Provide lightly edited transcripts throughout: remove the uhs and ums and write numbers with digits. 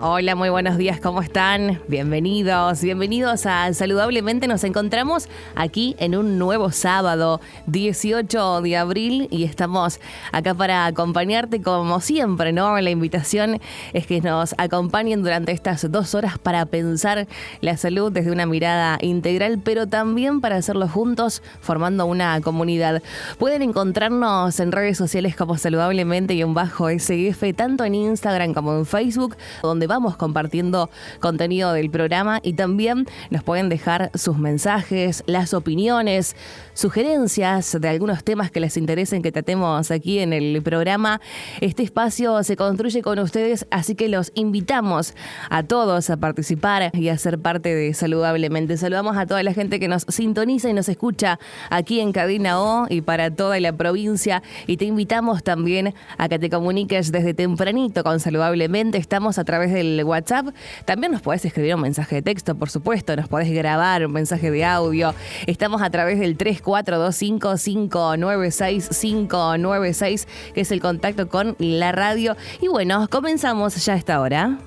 Hola, muy buenos días, ¿cómo están? Bienvenidos a Saludablemente. Nos encontramos aquí en un nuevo sábado, 18 de abril, y estamos acá para acompañarte como siempre, ¿no? La invitación es que nos acompañen durante estas 2 horas para pensar la salud desde una mirada integral, pero también para hacerlo juntos, formando una comunidad. Pueden encontrarnos en redes sociales como Saludablemente_SGF, tanto en Instagram como en Facebook, donde vamos compartiendo contenido del programa, y también nos pueden dejar sus mensajes, las opiniones, sugerencias de algunos temas que les interesen que tratemos aquí en el programa. Este espacio se construye con ustedes, así que los invitamos a todos a participar y a ser parte de Saludablemente. Saludamos a toda la gente que nos sintoniza y nos escucha aquí en Cadena O y para toda la provincia, y te invitamos también a que te comuniques desde tempranito con Saludablemente. Estamos a través del WhatsApp. También nos podés escribir un mensaje de texto, por supuesto, nos podés grabar un mensaje de audio. Estamos a través del 3425-596-596, que es el contacto con la radio. Y bueno, comenzamos ya a esta hora.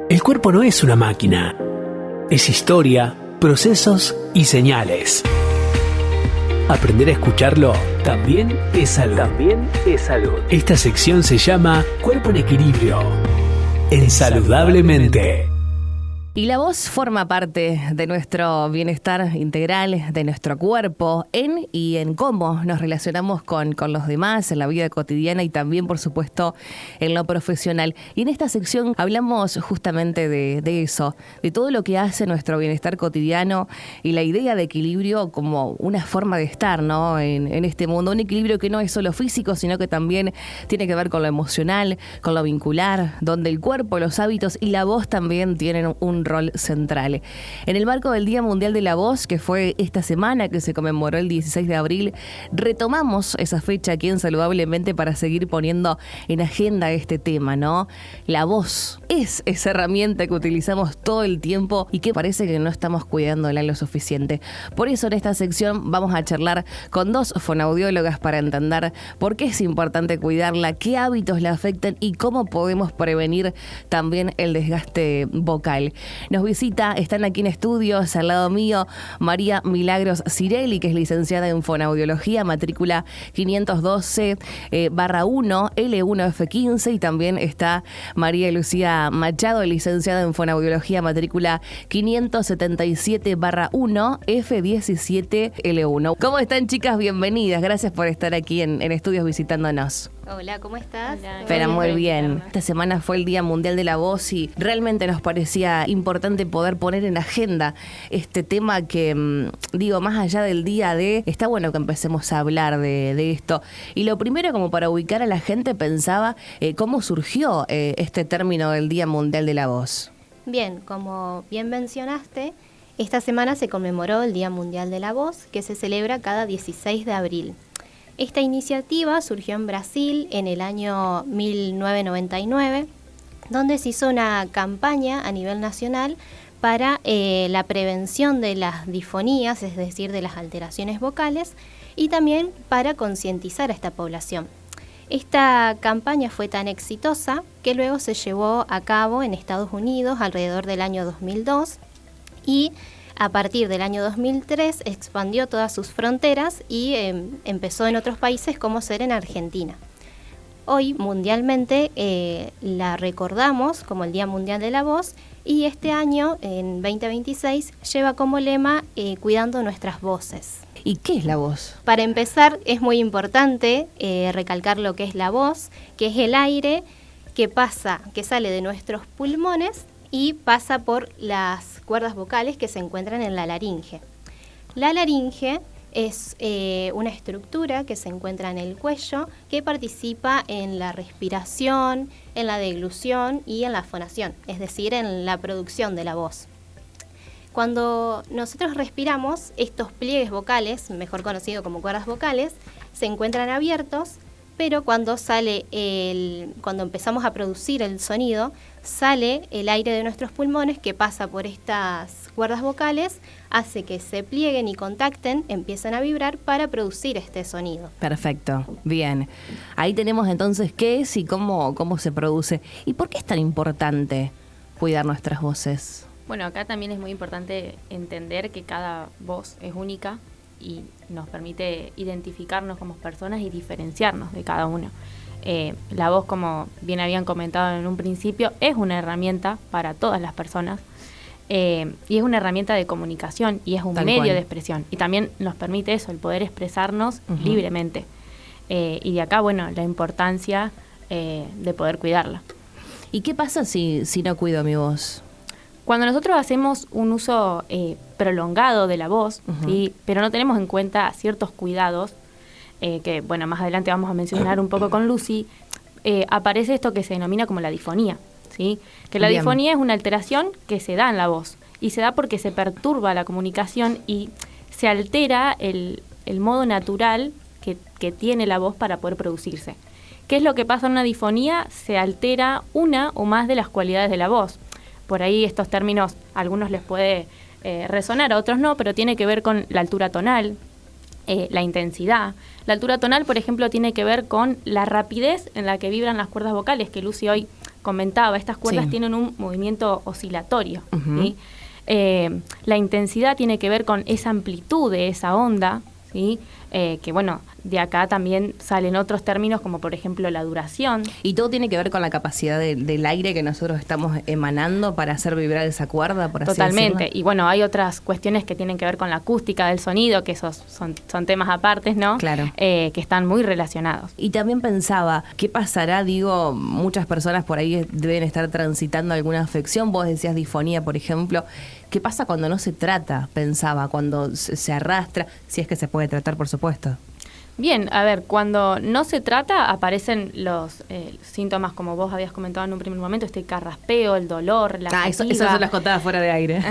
El cuerpo no es una máquina, es historia, procesos y señales. Aprender a escucharlo también es salud. Esta sección se llama Cuerpo en Equilibrio, en Saludablemente. Y la voz forma parte de nuestro bienestar integral, de nuestro cuerpo, y en cómo nos relacionamos con los demás, en la vida cotidiana y también, por supuesto, en lo profesional. Y en esta sección hablamos justamente de eso, de todo lo que hace nuestro bienestar cotidiano y la idea de equilibrio como una forma de estar, ¿no? En este mundo. Un equilibrio que no es solo físico, sino que también tiene que ver con lo emocional, con lo vincular, donde el cuerpo, los hábitos y la voz también tienen un rol central. En el marco del Día Mundial de la Voz, que fue esta semana que se conmemoró el 16 de abril, retomamos esa fecha aquí en Saludablemente para seguir poniendo en agenda este tema, ¿no? La voz es esa herramienta que utilizamos todo el tiempo y que parece que no estamos cuidándola lo suficiente. Por eso en esta sección vamos a charlar con 2 fonoaudiólogas para entender por qué es importante cuidarla, qué hábitos la afectan y cómo podemos prevenir también el desgaste vocal. Nos visita, están aquí en estudios, al lado mío, María Milagros Cirelli, que es licenciada en Fonoaudiología, matrícula 512-1, L1F15, y también está María Lucía Machado, licenciada en Fonoaudiología, matrícula 577-1, F17L1. ¿Cómo están, chicas? Bienvenidas, gracias por estar aquí en estudios visitándonos. Hola, ¿cómo estás? Espera, muy bien. Esta semana fue el Día Mundial de la Voz y realmente nos parecía importante poder poner en agenda este tema que, digo, más allá del día de, está bueno que empecemos a hablar de esto. Y lo primero, como para ubicar a la gente, pensaba cómo surgió este término del Día Mundial de la Voz. Bien, como bien mencionaste, esta semana se conmemoró el Día Mundial de la Voz, que se celebra cada 16 de abril. Esta iniciativa surgió en Brasil en el año 1999, donde se hizo una campaña a nivel nacional para la prevención de las disfonías, es decir, de las alteraciones vocales, y también para concientizar a esta población. Esta campaña fue tan exitosa que luego se llevó a cabo en Estados Unidos alrededor del año 2002 y a partir del año 2003 expandió todas sus fronteras y empezó en otros países como ser en Argentina. Hoy mundialmente la recordamos como el Día Mundial de la Voz, y este año, en 2026, lleva como lema Cuidando nuestras voces. ¿Y qué es la voz? Para empezar, es muy importante recalcar lo que es la voz, que es el aire que sale de nuestros pulmones y pasa por las cuerdas vocales que se encuentran en la laringe. La laringe es una estructura que se encuentra en el cuello que participa en la respiración, en la deglución y en la fonación, es decir, en la producción de la voz. Cuando nosotros respiramos, estos pliegues vocales, mejor conocidos como cuerdas vocales, se encuentran abiertos, pero cuando empezamos a producir el sonido, sale el aire de nuestros pulmones que pasa por estas cuerdas vocales, hace que se plieguen y contacten, empiezan a vibrar para producir este sonido. Perfecto, bien. Ahí tenemos entonces qué es y cómo se produce. ¿Y por qué es tan importante cuidar nuestras voces? Bueno, acá también es muy importante entender que cada voz es única y nos permite identificarnos como personas y diferenciarnos de cada uno. La voz, como bien habían comentado en un principio, es una herramienta para todas las personas y es una herramienta de comunicación y es un medio de expresión. Y también nos permite eso, el poder expresarnos libremente. Y de acá, bueno, la importancia de poder cuidarla. ¿Y qué pasa si no cuido mi voz? Cuando nosotros hacemos un uso prolongado de la voz, ¿sí? Pero no tenemos en cuenta ciertos cuidados, que bueno, más adelante vamos a mencionar un poco con Lucy, aparece esto que se denomina como la difonía, ¿sí? Que la difonía es una alteración que se da en la voz, y se da porque se perturba la comunicación y se altera el modo natural que tiene la voz para poder producirse. ¿Qué es lo que pasa en una difonía? Se altera una o más de las cualidades de la voz. Por ahí estos términos a algunos les puede resonar, a otros no, pero tiene que ver con la altura tonal, la intensidad. La altura tonal, por ejemplo, tiene que ver con la rapidez en la que vibran las cuerdas vocales, que Lucy hoy comentaba. Estas cuerdas tienen un movimiento oscilatorio. ¿Sí? La intensidad tiene que ver con esa amplitud de esa onda, ¿sí? Que bueno, de acá también salen otros términos como por ejemplo la duración. Y todo tiene que ver con la capacidad del aire que nosotros estamos emanando para hacer vibrar esa cuerda, por así Totalmente. decirlo. Y bueno, hay otras cuestiones que tienen que ver con la acústica del sonido, que esos son temas apartes, ¿no? Claro. Que están muy relacionados. Y también pensaba, ¿qué pasará? Digo, muchas personas por ahí deben estar transitando alguna afección. Vos decías difonía, por ejemplo. ¿Qué pasa cuando no se trata? Pensaba, cuando se arrastra, si es que se puede tratar, por supuesto. Bien, a ver, cuando no se trata aparecen los síntomas, como vos habías comentado en un primer momento, este carraspeo, el dolor, la fatiga. Eso se los contaba fuera de aire.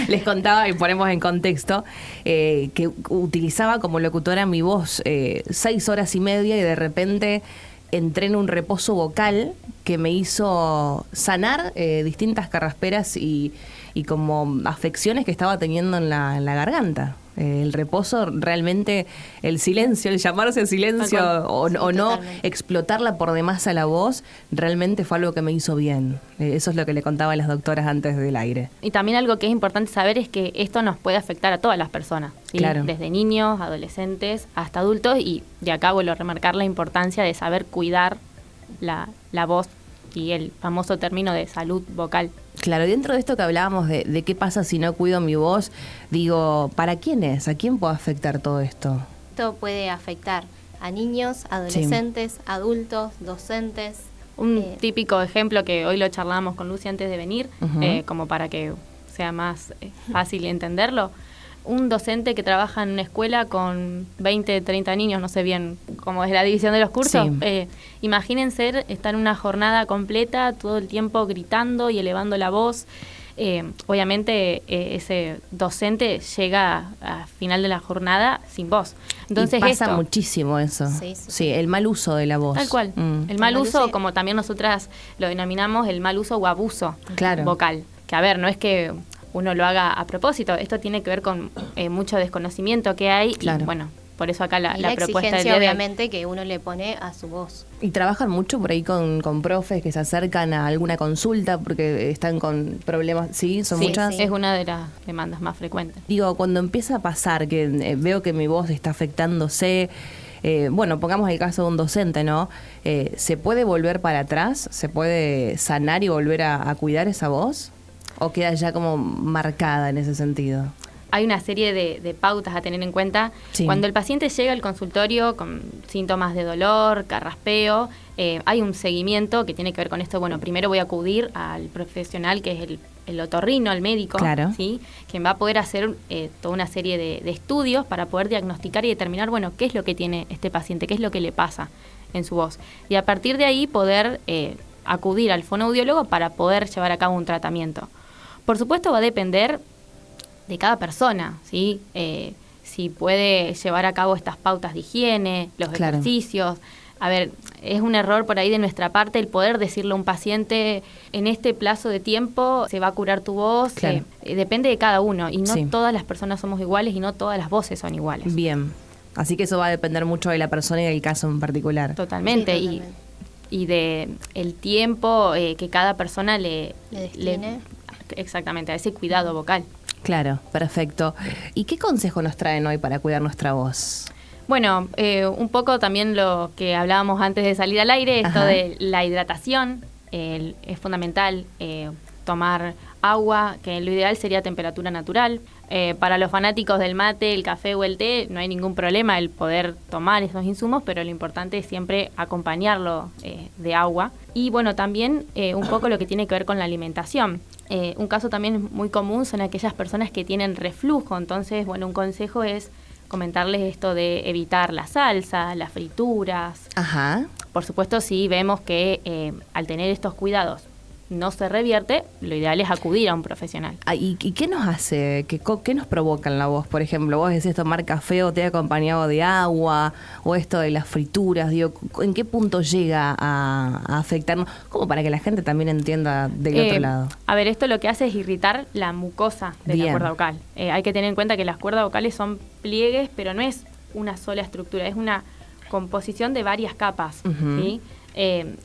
Les contaba, y ponemos en contexto, que utilizaba como locutora mi voz 6 horas y media y de repente entré en un reposo vocal que me hizo sanar distintas carrasperas y como afecciones que estaba teniendo en la garganta. El reposo, realmente, el silencio, el llamarse el silencio o no totalmente. explotarla por demás a la voz, realmente fue algo que me hizo bien. Eso es lo que le contaba a las doctoras antes del aire. Y también algo que es importante saber es que esto nos puede afectar a todas las personas, ¿sí? Claro. Desde niños, adolescentes, hasta adultos, y de acá vuelvo a remarcar la importancia de saber cuidar la voz y el famoso término de salud vocal. Claro, dentro de esto que hablábamos de qué pasa si no cuido mi voz, digo, ¿para quién es? ¿A quién puede afectar todo esto? Esto puede afectar a niños, adolescentes, adultos, docentes. Un típico ejemplo que hoy lo charlábamos con Lucy antes de venir, como para que sea más fácil entenderlo. Un docente que trabaja en una escuela con 20, 30 niños, no sé bien cómo es la división de los cursos. Sí. Imagínense estar en una jornada completa, todo el tiempo gritando y elevando la voz. Obviamente ese docente llega a final de la jornada sin voz. Entonces y pasa muchísimo eso. Sí, el mal uso de la voz. Tal cual. El mal uso, como también nosotras lo denominamos, el mal uso o abuso vocal. Que a ver, no es que uno lo haga a propósito, esto tiene que ver con mucho desconocimiento que hay. Claro. Y bueno, por eso acá la propuesta del exigencia, día de hoy. obviamente, que uno le pone a su voz. Y trabajan mucho por ahí con profes que se acercan a alguna consulta porque están con problemas. ¿Sí? ¿Son muchas? Sí, es una de las demandas más frecuentes. Digo, cuando empieza a pasar que veo que mi voz está afectándose, bueno, pongamos el caso de un docente, ¿no? ¿Se puede volver para atrás? ¿Se puede sanar y volver a cuidar esa voz? ¿O queda ya como marcada en ese sentido? Hay una serie de pautas a tener en cuenta. Sí. Cuando el paciente llega al consultorio con síntomas de dolor, carraspeo, hay un seguimiento que tiene que ver con esto. Bueno, primero voy a acudir al profesional que es el otorrino, el médico, claro, ¿sí? Quien va a poder hacer toda una serie de estudios para poder diagnosticar y determinar, bueno, qué es lo que tiene este paciente, qué es lo que le pasa en su voz. Y a partir de ahí poder acudir al fonoaudiólogo para poder llevar a cabo un tratamiento. Por supuesto va a depender de cada persona, ¿sí? Si puede llevar a cabo estas pautas de higiene, los ejercicios. A ver, es un error por ahí de nuestra parte el poder decirle a un paciente en este plazo de tiempo se va a curar tu voz. Claro. Depende de cada uno y no todas las personas somos iguales y no todas las voces son iguales. Bien, así que eso va a depender mucho de la persona y del caso en particular. Totalmente. Sí, totalmente. y de el tiempo que cada persona le destine. Exactamente, a ese cuidado vocal. Claro, perfecto. ¿Y qué consejo nos traen hoy para cuidar nuestra voz? Bueno, un poco también lo que hablábamos antes de salir al aire, esto Ajá. de la hidratación, es fundamental tomar agua, que lo ideal sería a temperatura natural. Para los fanáticos del mate, el café o el té, no hay ningún problema el poder tomar esos insumos, pero lo importante es siempre acompañarlo de agua. Y bueno, también un poco lo que tiene que ver con la alimentación. Un caso también muy común son aquellas personas que tienen reflujo, entonces, bueno, un consejo es comentarles esto de evitar la salsa, las frituras. Ajá. Por supuesto, si vemos que al tener estos cuidados no se revierte, lo ideal es acudir a un profesional. ¿Y qué nos hace? ¿Qué nos provoca en la voz? Por ejemplo, vos decís tomar café o té acompañado de agua, o esto de las frituras, digo, ¿en qué punto llega a afectarnos? Como para que la gente también entienda del otro lado. A ver, esto lo que hace es irritar la mucosa de Bien. la cuerda vocal. Hay que tener en cuenta que las cuerdas vocales son pliegues, pero no es una sola estructura, es una composición de varias capas, Ujú. ¿sí?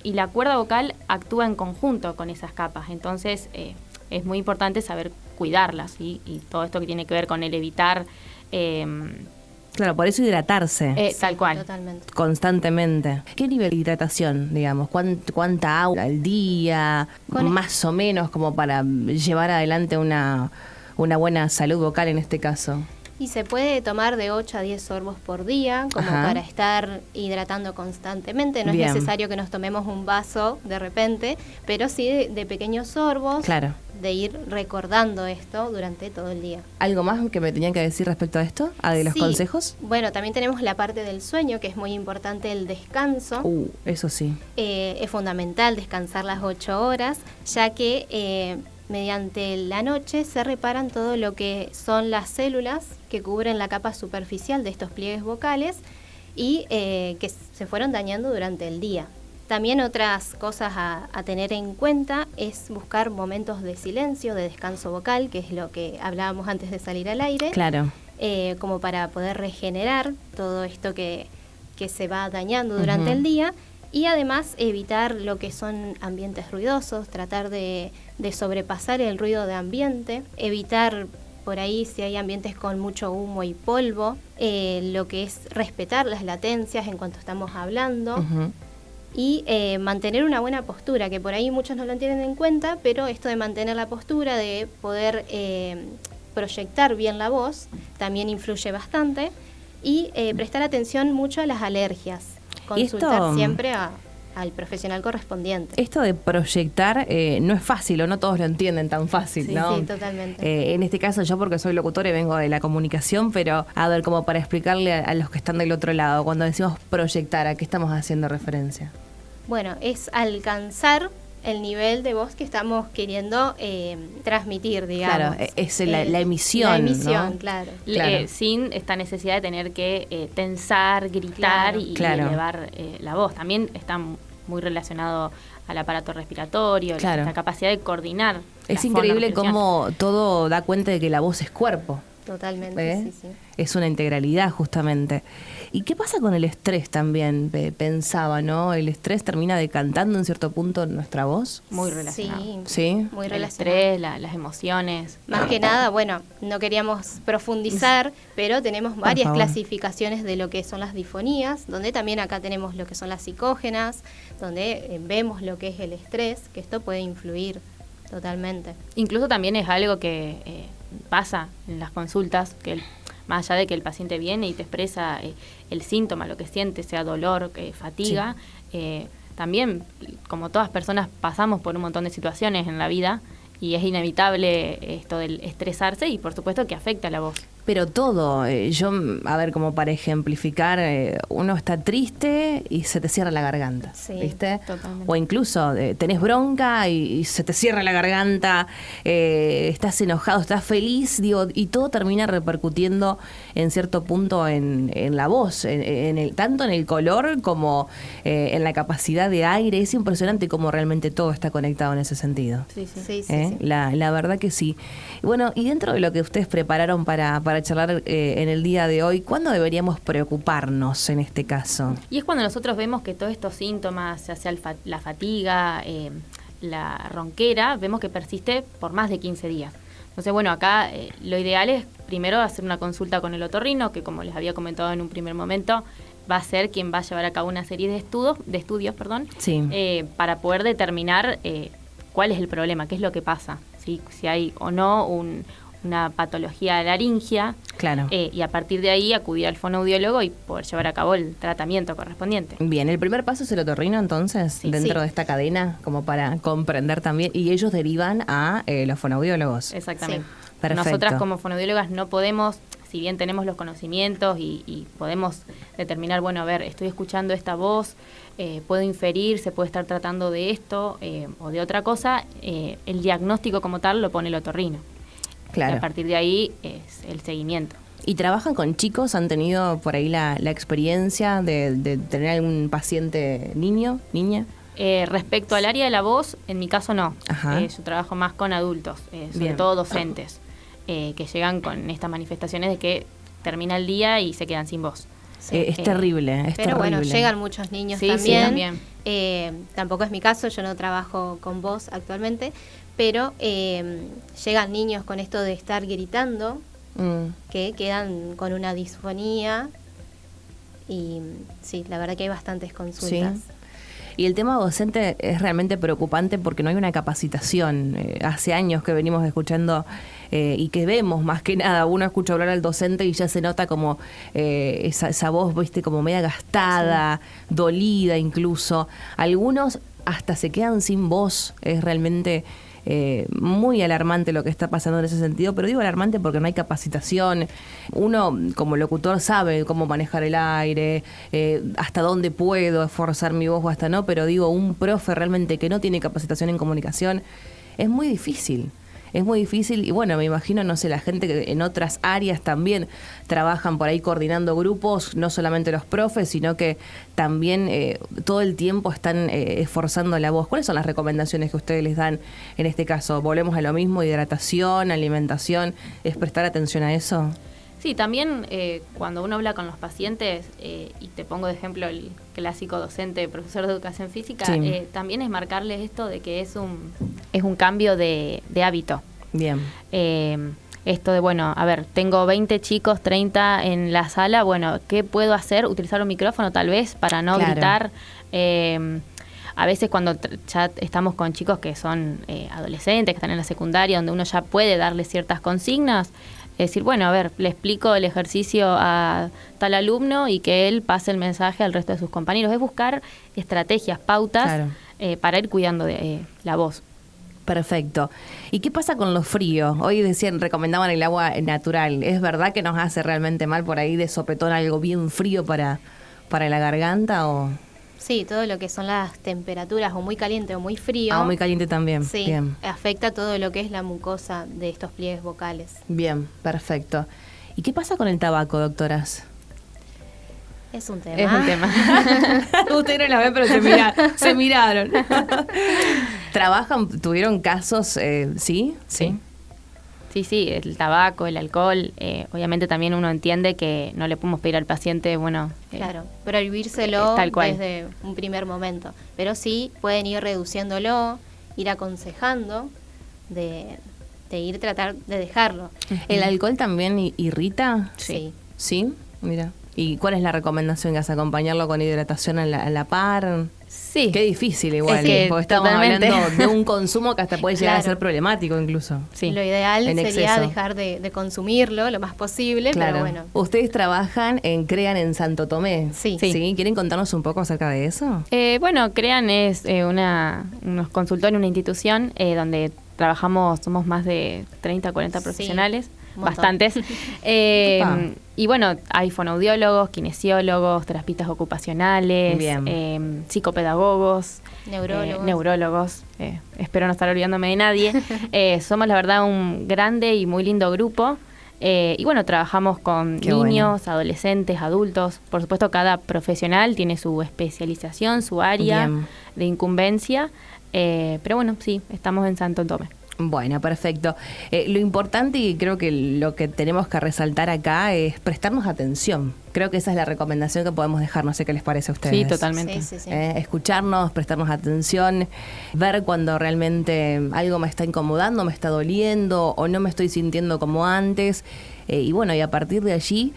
Y la cuerda vocal actúa en conjunto con esas capas, entonces es muy importante saber cuidarlas, ¿sí? Y todo esto que tiene que ver con el evitar Claro, por eso hidratarse tal cual. Totalmente. constantemente. ¿Qué nivel de hidratación, digamos? ¿Cuánta agua al día? Con Más o menos como para llevar adelante una buena salud vocal en este caso. Y se puede tomar de 8 a 10 sorbos por día, como Ajá. para estar hidratando constantemente. No Bien. es necesario que nos tomemos un vaso de repente, pero sí de pequeños sorbos, Claro. de ir recordando esto durante todo el día. ¿Algo más que me tenían que decir respecto a esto? ¿A de los Sí. consejos? Bueno, también tenemos la parte del sueño, que es muy importante el descanso. Eso sí. Es fundamental descansar las 8 horas, ya que mediante la noche se reparan todo lo que son las células que cubren la capa superficial de estos pliegues vocales y que se fueron dañando durante el día. También otras cosas a tener en cuenta es buscar momentos de silencio, de descanso vocal, que es lo que hablábamos antes de salir al aire, Claro. como para poder regenerar todo esto que se va dañando durante Ujú. el día. Y además evitar lo que son ambientes ruidosos, tratar de sobrepasar el ruido de ambiente, evitar por ahí si hay ambientes con mucho humo y polvo, lo que es respetar las latencias en cuanto estamos hablando. Ujú. Y mantener una buena postura, que por ahí muchos no lo tienen en cuenta, pero esto de mantener la postura, de poder proyectar bien la voz, también influye bastante. Y prestar atención mucho a las alergias. Y esto, Consultar siempre al profesional correspondiente. Esto de proyectar no es fácil, o no todos lo entienden tan fácil, Sí, ¿no? sí, totalmente. En este caso yo, porque soy locutora y vengo de la comunicación, pero a ver, como para explicarle a los que están del otro lado, cuando decimos proyectar, ¿a qué estamos haciendo referencia? Bueno, es alcanzar el nivel de voz que estamos queriendo transmitir, digamos. Claro, es la emisión, La emisión, ¿no? claro. Claro. Sin esta necesidad de tener que tensar, gritar Claro. y Claro. elevar la voz. También está muy relacionado al aparato respiratorio, Claro. la capacidad de coordinar. Es las increíble formas de cómo todo da cuenta de que la voz es cuerpo. Totalmente, ¿Eh? sí, sí. Es una integralidad justamente. ¿Y qué pasa con el estrés también? Pensaba, ¿no? ¿El estrés termina decantando en cierto punto nuestra voz? Muy relacionado. Sí, Sí. muy El relacionado. estrés, las emociones. Más que nada, bueno, no queríamos profundizar, pero tenemos varias favor. clasificaciones de lo que son las disfonías, donde también acá tenemos lo que son las psicógenas, donde vemos lo que es el estrés, que esto puede influir totalmente. Incluso también es algo que pasa en las consultas, que más allá de que el paciente viene y te expresa el síntoma, lo que siente, sea dolor, fatiga, también, como todas personas, pasamos por un montón de situaciones en la vida y es inevitable esto del estresarse y por supuesto que afecta a la voz. Pero todo, yo, a ver, como para ejemplificar, uno está triste y se te cierra la garganta, Sí, ¿viste? totalmente. O incluso tenés bronca y se te cierra la garganta, estás enojado, estás feliz, digo, y todo termina repercutiendo en cierto punto en la voz, tanto en el color como en la capacidad de aire. Es impresionante cómo realmente todo está conectado en ese sentido. Sí, sí. Sí, sí, ¿Eh? sí. La verdad que sí. Y bueno, y dentro de lo que ustedes prepararon para para charlar en el día de hoy. ¿Cuándo deberíamos preocuparnos en este caso? Y es cuando nosotros vemos que todos estos síntomas, ya sea la fatiga, la ronquera, vemos que persiste por más de 15 días. Entonces, bueno, acá lo ideal es primero hacer una consulta con el otorrino, que como les había comentado en un primer momento, va a ser quien va a llevar a cabo una serie de estudios, Sí. Para poder determinar cuál es el problema, qué es lo que pasa, ¿sí? Si hay o no una patología laringia, Claro. y a partir de ahí acudir al fonoaudiólogo y poder llevar a cabo el tratamiento correspondiente. Bien, el primer paso es el otorrino, entonces, Sí. dentro Sí. de esta cadena, como para comprender también, y ellos derivan a los fonoaudiólogos. Exactamente. Sí. Perfecto. Nosotras como fonoaudiólogas no podemos, si bien tenemos los conocimientos y podemos determinar, bueno, a ver, estoy escuchando esta voz, puedo inferir, se puede estar tratando de esto o de otra cosa, el diagnóstico como tal lo pone el otorrino. Y Claro. a partir de ahí es el seguimiento. ¿Y trabajan con chicos? ¿Han tenido por ahí la experiencia de tener algún paciente niño, niña? Respecto al área de la voz, en mi caso no. Ajá. Yo trabajo más con adultos, sobre Bien. todo docentes, que llegan con estas manifestaciones de que termina el día y se quedan sin voz. Es terrible, es Pero bueno, terrible. llegan muchos niños Sí, también. sí, también. Tampoco es mi caso, yo no trabajo con voz actualmente, pero llegan niños con esto de estar gritando, que quedan con una disfonía. Y sí, la verdad que hay bastantes consultas. Sí. Y el tema docente es realmente preocupante porque no hay una capacitación. Hace años que venimos escuchando y que vemos más que nada, uno escucha hablar al docente y ya se nota como esa voz, viste, como media gastada, dolida incluso. Algunos hasta se quedan sin voz. Es realmente muy alarmante lo que está pasando en ese sentido, pero digo alarmante porque no hay capacitación. Uno como locutor sabe cómo manejar el aire, hasta dónde puedo esforzar mi voz o hasta no, pero digo, un profe realmente que no tiene capacitación en comunicación es muy difícil. Es muy difícil y bueno, me imagino, no sé, la gente que en otras áreas también trabajan por ahí coordinando grupos, no solamente los profes, sino que también todo el tiempo están esforzando la voz. ¿Cuáles son las recomendaciones que ustedes les dan en este caso? Volvemos a lo mismo, hidratación, alimentación, ¿es prestar atención a eso? Sí, también cuando uno habla con los pacientes, y te pongo de ejemplo el clásico docente, profesor de educación física, Sí. también es marcarles esto de que es un cambio de hábito. Bien. Esto de, bueno, a ver, tengo 20 chicos, 30 en la sala, bueno, ¿qué puedo hacer? Utilizar un micrófono tal vez para no Claro. gritar. A veces cuando ya estamos con chicos que son adolescentes, que están en la secundaria, donde uno ya puede darles ciertas consignas, es decir, bueno, a ver, le explico el ejercicio a tal alumno y que él pase el mensaje al resto de sus compañeros. Es buscar estrategias, pautas, Claro. para ir cuidando de la voz. Perfecto. ¿Y qué pasa con los fríos? Hoy decían, recomendaban el agua natural. ¿Es verdad que nos hace realmente mal por ahí de sopetón algo bien frío para la garganta o...? Sí, todo lo que son las temperaturas o muy caliente o muy frío. Ah, muy caliente también. Sí, Bien. afecta todo lo que es la mucosa de estos pliegues vocales. Bien, perfecto. ¿Y qué pasa con el tabaco, doctoras? Es un tema. Es un tema. Ustedes no la ven, pero se miraron. ¿Trabajan? ¿Tuvieron casos? ¿Sí? Sí. Sí, el tabaco, el alcohol, obviamente también uno entiende que no le podemos pedir al paciente, bueno... Claro, prohibírselo tal cual. desde un primer momento. Pero sí pueden ir reduciéndolo, ir aconsejando de ir tratar de dejarlo. ¿El alcohol también irrita? Sí. ¿Sí? Mira. ¿Y cuál es la recomendación que hace? ¿Acompañarlo con hidratación a la par? Sí. Qué difícil igual, Es que porque estamos totalmente. hablando de un consumo que hasta puede llegar a Claro. ser problemático incluso. Sí. Lo ideal En sería exceso. dejar de consumirlo lo más posible, Claro. pero bueno. Ustedes trabajan Crean en Santo Tomé. Sí. ¿Sí? ¿Quieren contarnos un poco acerca de eso? Bueno, CREAN es unos consultorios, una institución donde trabajamos, somos más de 30, 40 Sí, profesionales, un montón. bastantes. Opa. Y bueno, hay fonoaudiólogos, kinesiólogos, terapistas ocupacionales, Bien. psicopedagogos, Neurólogos. neurólogos. Espero no estar olvidándome de nadie. Somos, la verdad, un grande y muy lindo grupo. Y bueno, trabajamos con Qué niños, adolescentes, adultos. Por supuesto, cada profesional tiene su especialización, su área Bien. de incumbencia. Pero bueno, sí, estamos en Santo Tomé. Bueno, perfecto. Lo importante y creo que lo que tenemos que resaltar acá es prestarnos atención. Creo que esa es la recomendación que podemos dejar. No sé qué les parece a ustedes. Sí, totalmente. Sí. Escucharnos, prestarnos atención, ver cuando realmente algo me está incomodando, me está doliendo o no me estoy sintiendo como antes. Y bueno, y a partir de allí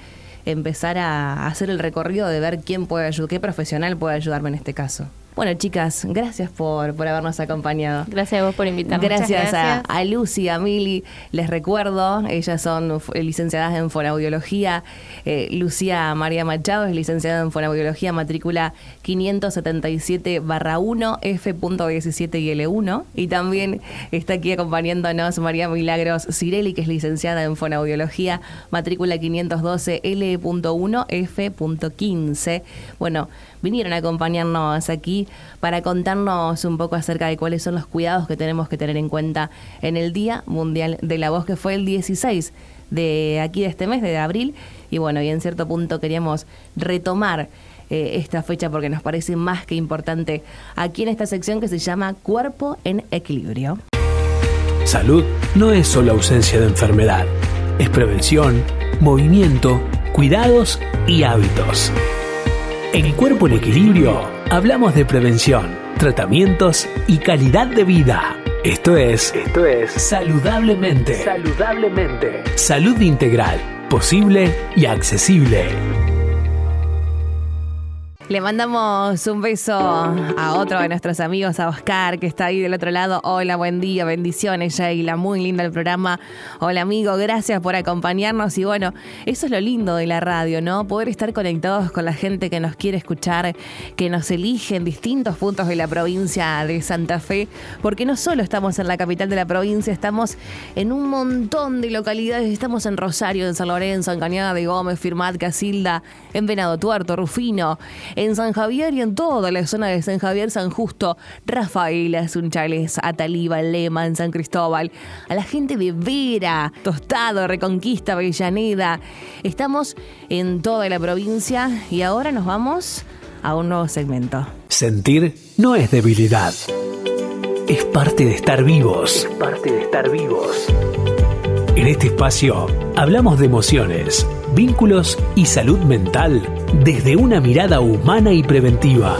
empezar a hacer el recorrido de ver quién puede ayudar, qué profesional puede ayudarme en este caso. Bueno, chicas, gracias por habernos acompañado. Gracias a vos por invitarnos. Gracias a Lucy, a Mili. Les recuerdo, ellas son licenciadas en fonoaudiología. Lucía María Machado es licenciada en fonoaudiología, matrícula 577-1, F.17 y L1. Y también está aquí acompañándonos María Milagros Cirelli, que es licenciada en fonoaudiología, matrícula 512, L.1, F.15. Bueno, vinieron a acompañarnos aquí para contarnos un poco acerca de cuáles son los cuidados que tenemos que tener en cuenta en el Día Mundial de la Voz, que fue el 16 de este mes, de abril. Y bueno, y en cierto punto queríamos retomar esta fecha porque nos parece más que importante aquí en esta sección que se llama Cuerpo en Equilibrio. Salud no es solo ausencia de enfermedad, es prevención, movimiento, cuidados y hábitos. En Cuerpo en Equilibrio hablamos de prevención, tratamientos y calidad de vida. Esto es Saludablemente. Salud integral, posible y accesible. Le mandamos un beso a otro de nuestros amigos, a Oscar, que está ahí del otro lado. Hola, buen día, bendiciones, Sheila, muy lindo el programa. Hola, amigo, gracias por acompañarnos. Y bueno, eso es lo lindo de la radio, ¿no? Poder estar conectados con la gente que nos quiere escuchar, que nos elige en distintos puntos de la provincia de Santa Fe, porque no solo estamos en la capital de la provincia, estamos en un montón de localidades. Estamos en Rosario, en San Lorenzo, en Cañada de Gómez, Firmat, Casilda, en Venado Tuerto, Rufino, en San Javier y en toda la zona de San Javier, San Justo, Rafaela, Sunchales, Ataliba, Lema, en San Cristóbal, a la gente de Vera, Tostado, Reconquista, Avellaneda. Estamos en toda la provincia y ahora nos vamos a un nuevo segmento. Sentir no es debilidad, es parte de estar vivos. En este espacio hablamos de emociones, vínculos y salud mental desde una mirada humana y preventiva.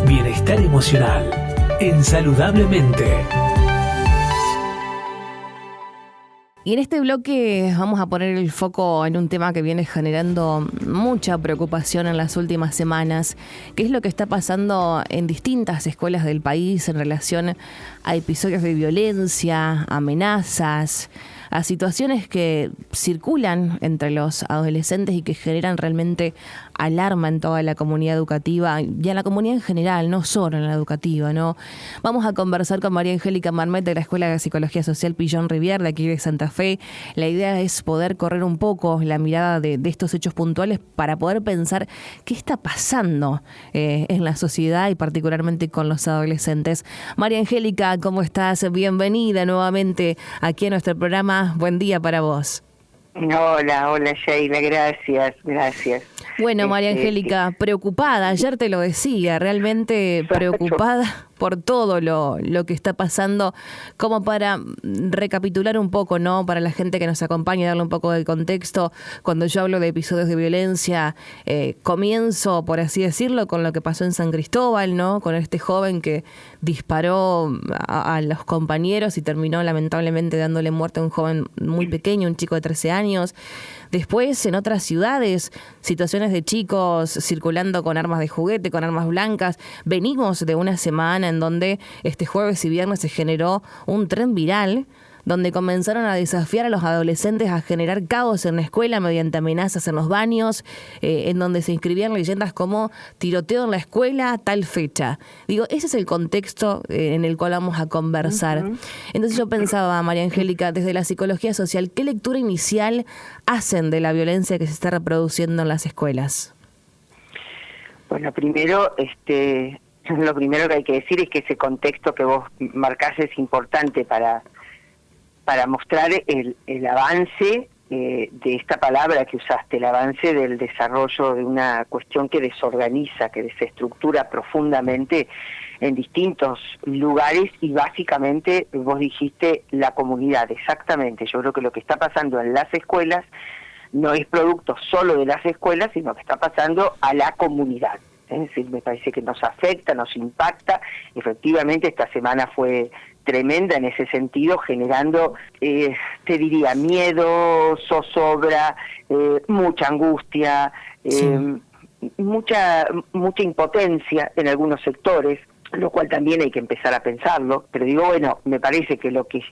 Bienestar emocional en Saludablemente. Y en este bloque vamos a poner el foco en un tema que viene generando mucha preocupación en las últimas semanas, que es lo que está pasando en distintas escuelas del país en relación a episodios de violencia, amenazas, a situaciones que circulan entre los adolescentes y que generan realmente alarma en toda la comunidad educativa y en la comunidad en general, no solo en la educativa, ¿no? Vamos a conversar con María Angélica Marmet de la Escuela de Psicología Social Pillón Rivière de aquí de Santa Fe. La idea es poder correr un poco la mirada de estos hechos puntuales para poder pensar qué está pasando en la sociedad y particularmente con los adolescentes. María Angélica, ¿cómo estás? Bienvenida nuevamente aquí a nuestro programa. Buen día para vos. Hola Sheila, gracias. Bueno, María Angélica, preocupada, ayer te lo decía, realmente preocupada por todo lo que está pasando, como para recapitular un poco, ¿no? Para la gente que nos acompaña, darle un poco de contexto. Cuando yo hablo de episodios de violencia, comienzo, por así decirlo, con lo que pasó en San Cristóbal, ¿no? Con este joven que disparó a los compañeros y terminó lamentablemente dándole muerte a un joven muy pequeño, un chico de 13 años. Después, en otras ciudades, situaciones de chicos circulando con armas de juguete, con armas blancas. Venimos de una semana en donde este jueves y viernes se generó un tren viral donde comenzaron a desafiar a los adolescentes a generar caos en la escuela mediante amenazas en los baños, en donde se inscribían leyendas como tiroteo en la escuela, tal fecha. Digo, ese es el contexto en el cual vamos a conversar. Uh-huh. Entonces yo pensaba, María Angélica, desde la psicología social, ¿qué lectura inicial hacen de la violencia que se está reproduciendo en las escuelas? Bueno, primero, lo primero que hay que decir es que ese contexto que vos marcás es importante para mostrar el avance de esta palabra que usaste, el avance del desarrollo de una cuestión que desorganiza, que desestructura profundamente en distintos lugares y básicamente vos dijiste la comunidad, exactamente. Yo creo que lo que está pasando en las escuelas no es producto solo de las escuelas, sino que está pasando a la comunidad. Es decir, me parece que nos afecta, nos impacta. Efectivamente, esta semana fue tremenda en ese sentido, generando, te diría, miedo, zozobra, mucha angustia, mucha impotencia en algunos sectores, lo cual también hay que empezar a pensarlo, pero digo, bueno, me parece que lo que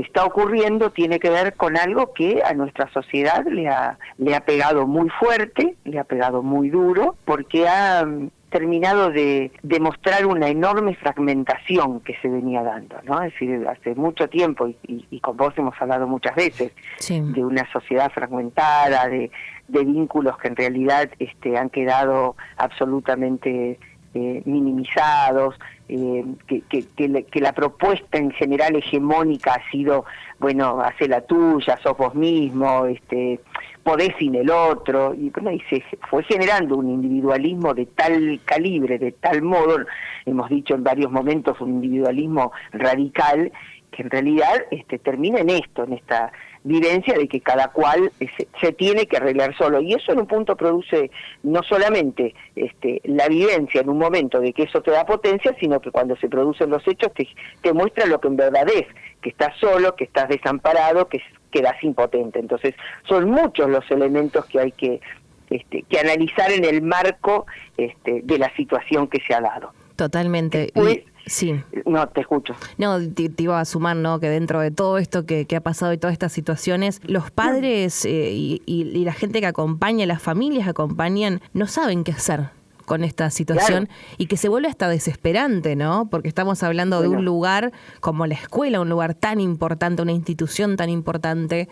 está ocurriendo tiene que ver con algo que a nuestra sociedad le ha pegado muy fuerte, le ha pegado muy duro, porque ha terminado de demostrar una enorme fragmentación que se venía dando, ¿no? Es decir, hace mucho tiempo, y con vos hemos hablado muchas veces, de una sociedad fragmentada, de vínculos que en realidad han quedado absolutamente minimizados, que la propuesta en general hegemónica ha sido, bueno, hacé la tuya, sos vos mismo, podés sin el otro, y bueno, y se fue generando un individualismo de tal calibre, de tal modo, hemos dicho en varios momentos, un individualismo radical, que en realidad termina en esto, en esta vivencia de que cada cual se tiene que arreglar solo, y eso en un punto produce no solamente la vivencia en un momento de que eso te da potencia, sino que cuando se producen los hechos te muestra lo que en verdad es, que estás solo, que estás desamparado, que quedas impotente. Entonces son muchos los elementos que hay que analizar en el marco de la situación que se ha dado. Totalmente. Después, sí. No, te escucho. No, te iba a sumar, ¿no? Que dentro de todo esto que ha pasado y todas estas situaciones, los padres y la gente que acompaña, las familias que acompañan, no saben qué hacer con esta situación, claro, y que se vuelve hasta desesperante, ¿no? Porque estamos hablando de un lugar como la escuela, un lugar tan importante, una institución tan importante,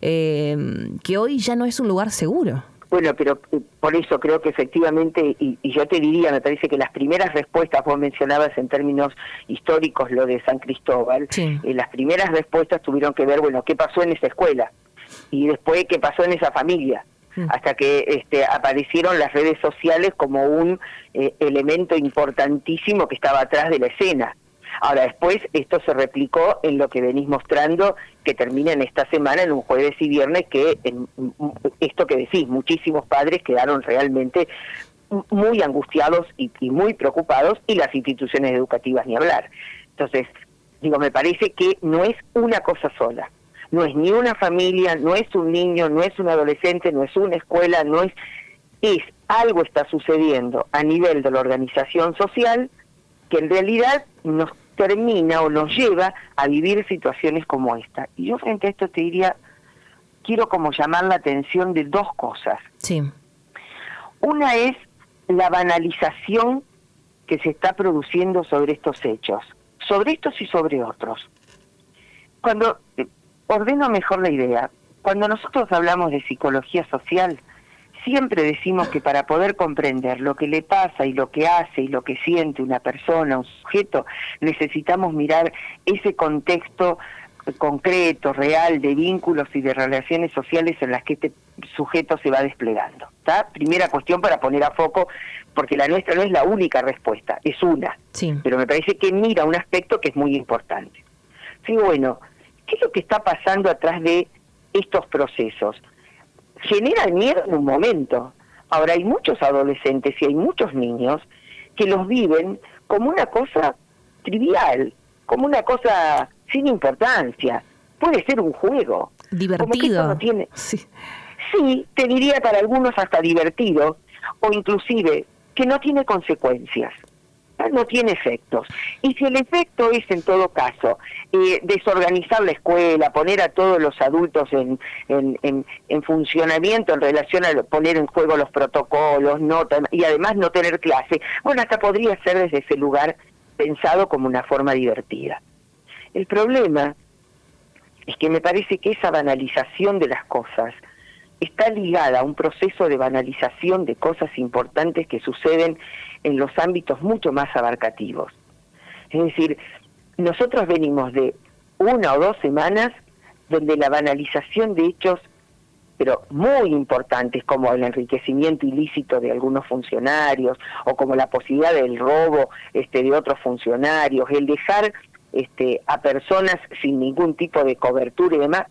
que hoy ya no es un lugar seguro. Bueno, pero por eso creo que efectivamente, y yo te diría, me parece que las primeras respuestas, vos mencionabas en términos históricos lo de San Cristóbal, sí, las primeras respuestas tuvieron que ver, bueno, qué pasó en esa escuela, y después qué pasó en esa familia, hasta que aparecieron las redes sociales como un elemento importantísimo que estaba atrás de la escena. Ahora, después esto se replicó en lo que venís mostrando, que termina en esta semana, en un jueves y viernes, que esto que decís, muchísimos padres quedaron realmente muy angustiados y muy preocupados, y las instituciones educativas ni hablar. Entonces, digo, me parece que no es una cosa sola, no es ni una familia, no es un niño, no es un adolescente, no es una escuela, es algo está sucediendo a nivel de la organización social que en realidad nos termina o nos lleva a vivir situaciones como esta. Y yo frente a esto te diría, quiero como llamar la atención de dos cosas. Sí. Una es la banalización que se está produciendo sobre estos hechos, sobre estos y sobre otros. Cuando, ordeno mejor la idea, cuando nosotros hablamos de psicología social, siempre decimos que para poder comprender lo que le pasa y lo que hace y lo que siente una persona, un sujeto, necesitamos mirar ese contexto concreto, real, de vínculos y de relaciones sociales en las que este sujeto se va desplegando. ¿Está? Primera cuestión para poner a foco, porque la nuestra no es la única respuesta, es una. Sí. Pero me parece que mira un aspecto que es muy importante. Sí, bueno, ¿qué es lo que está pasando atrás de estos procesos? Genera miedo en un momento. Ahora, hay muchos adolescentes y hay muchos niños que los viven como una cosa trivial, como una cosa sin importancia. Puede ser un juego. Divertido. No tiene... Sí, te diría para algunos hasta divertido, o inclusive que no tiene consecuencias, no tiene efectos. Y si el efecto es, en todo caso, desorganizar la escuela, poner a todos los adultos en funcionamiento en relación a poner en juego los protocolos, y además no tener clase, bueno, hasta podría ser desde ese lugar pensado como una forma divertida. El problema es que me parece que esa banalización de las cosas está ligada a un proceso de banalización de cosas importantes que suceden en los ámbitos mucho más abarcativos. Es decir, nosotros venimos de 1 o 2 semanas donde la banalización de hechos pero muy importantes, como el enriquecimiento ilícito de algunos funcionarios, o como la posibilidad del robo de otros funcionarios, el dejar a personas sin ningún tipo de cobertura y demás,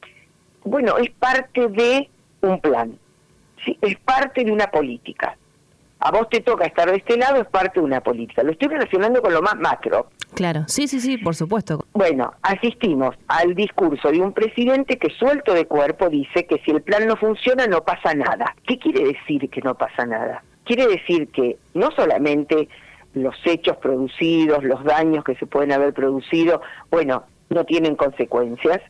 bueno, es parte de un plan, ¿sí? Es parte de una política. A vos te toca estar de este lado, es parte de una política. Lo estoy relacionando con lo más macro. Claro, sí, por supuesto. Bueno, asistimos al discurso de un presidente que suelto de cuerpo dice que si el plan no funciona no pasa nada. ¿Qué quiere decir que no pasa nada? Quiere decir que no solamente los hechos producidos, los daños que se pueden haber producido, bueno, no tienen consecuencias,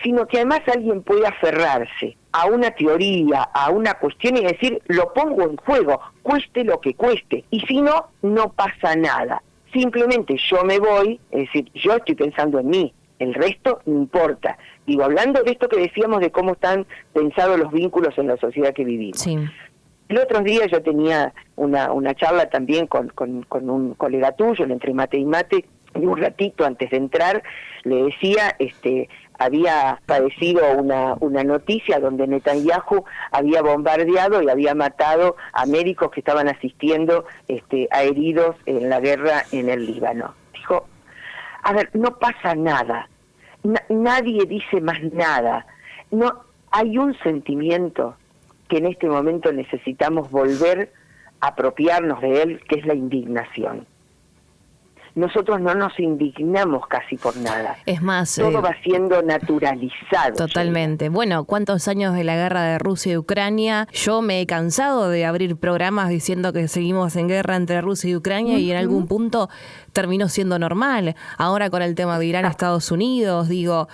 sino que además alguien puede aferrarse a una teoría, a una cuestión y decir, lo pongo en juego, cueste lo que cueste, y si no, no pasa nada. Simplemente yo me voy, es decir, yo estoy pensando en mí, el resto no importa. Digo, hablando de esto que decíamos de cómo están pensados los vínculos en la sociedad que vivimos. Sí. El otro día yo tenía una charla también con un colega tuyo, entre mate y mate, y un ratito antes de entrar le decía, había padecido una noticia donde Netanyahu había bombardeado y había matado a médicos que estaban asistiendo a heridos en la guerra en el Líbano. Dijo, a ver, no pasa nada, nadie dice más nada, no hay un sentimiento que en este momento necesitamos volver a apropiarnos de él, que es la indignación. Nosotros no nos indignamos casi por nada. Es más, todo va siendo naturalizado. Totalmente. Bueno, ¿cuántos años de la guerra de Rusia y Ucrania? Yo me he cansado de abrir programas diciendo que seguimos en guerra entre Rusia y Ucrania y en algún punto terminó siendo normal. Ahora con el tema de Irán, Estados Unidos, digo,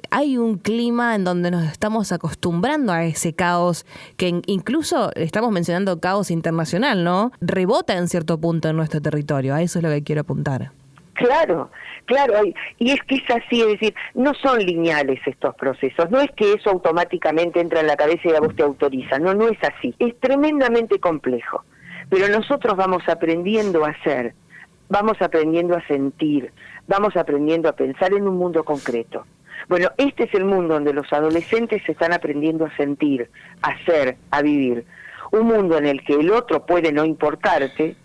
hay un clima en donde nos estamos acostumbrando a ese caos, que incluso estamos mencionando caos internacional, ¿no? Rebota en cierto punto en nuestro territorio. A eso es lo que quiero apuntar. Claro, y es que es así, es decir, no son lineales estos procesos, no es que eso automáticamente entra en la cabeza y a vos te autoriza, no es así, es tremendamente complejo, pero nosotros vamos aprendiendo a hacer, vamos aprendiendo a sentir, vamos aprendiendo a pensar en un mundo concreto. Bueno, este es el mundo donde los adolescentes están aprendiendo a sentir, a ser, a vivir, un mundo en el que el otro puede no importarte,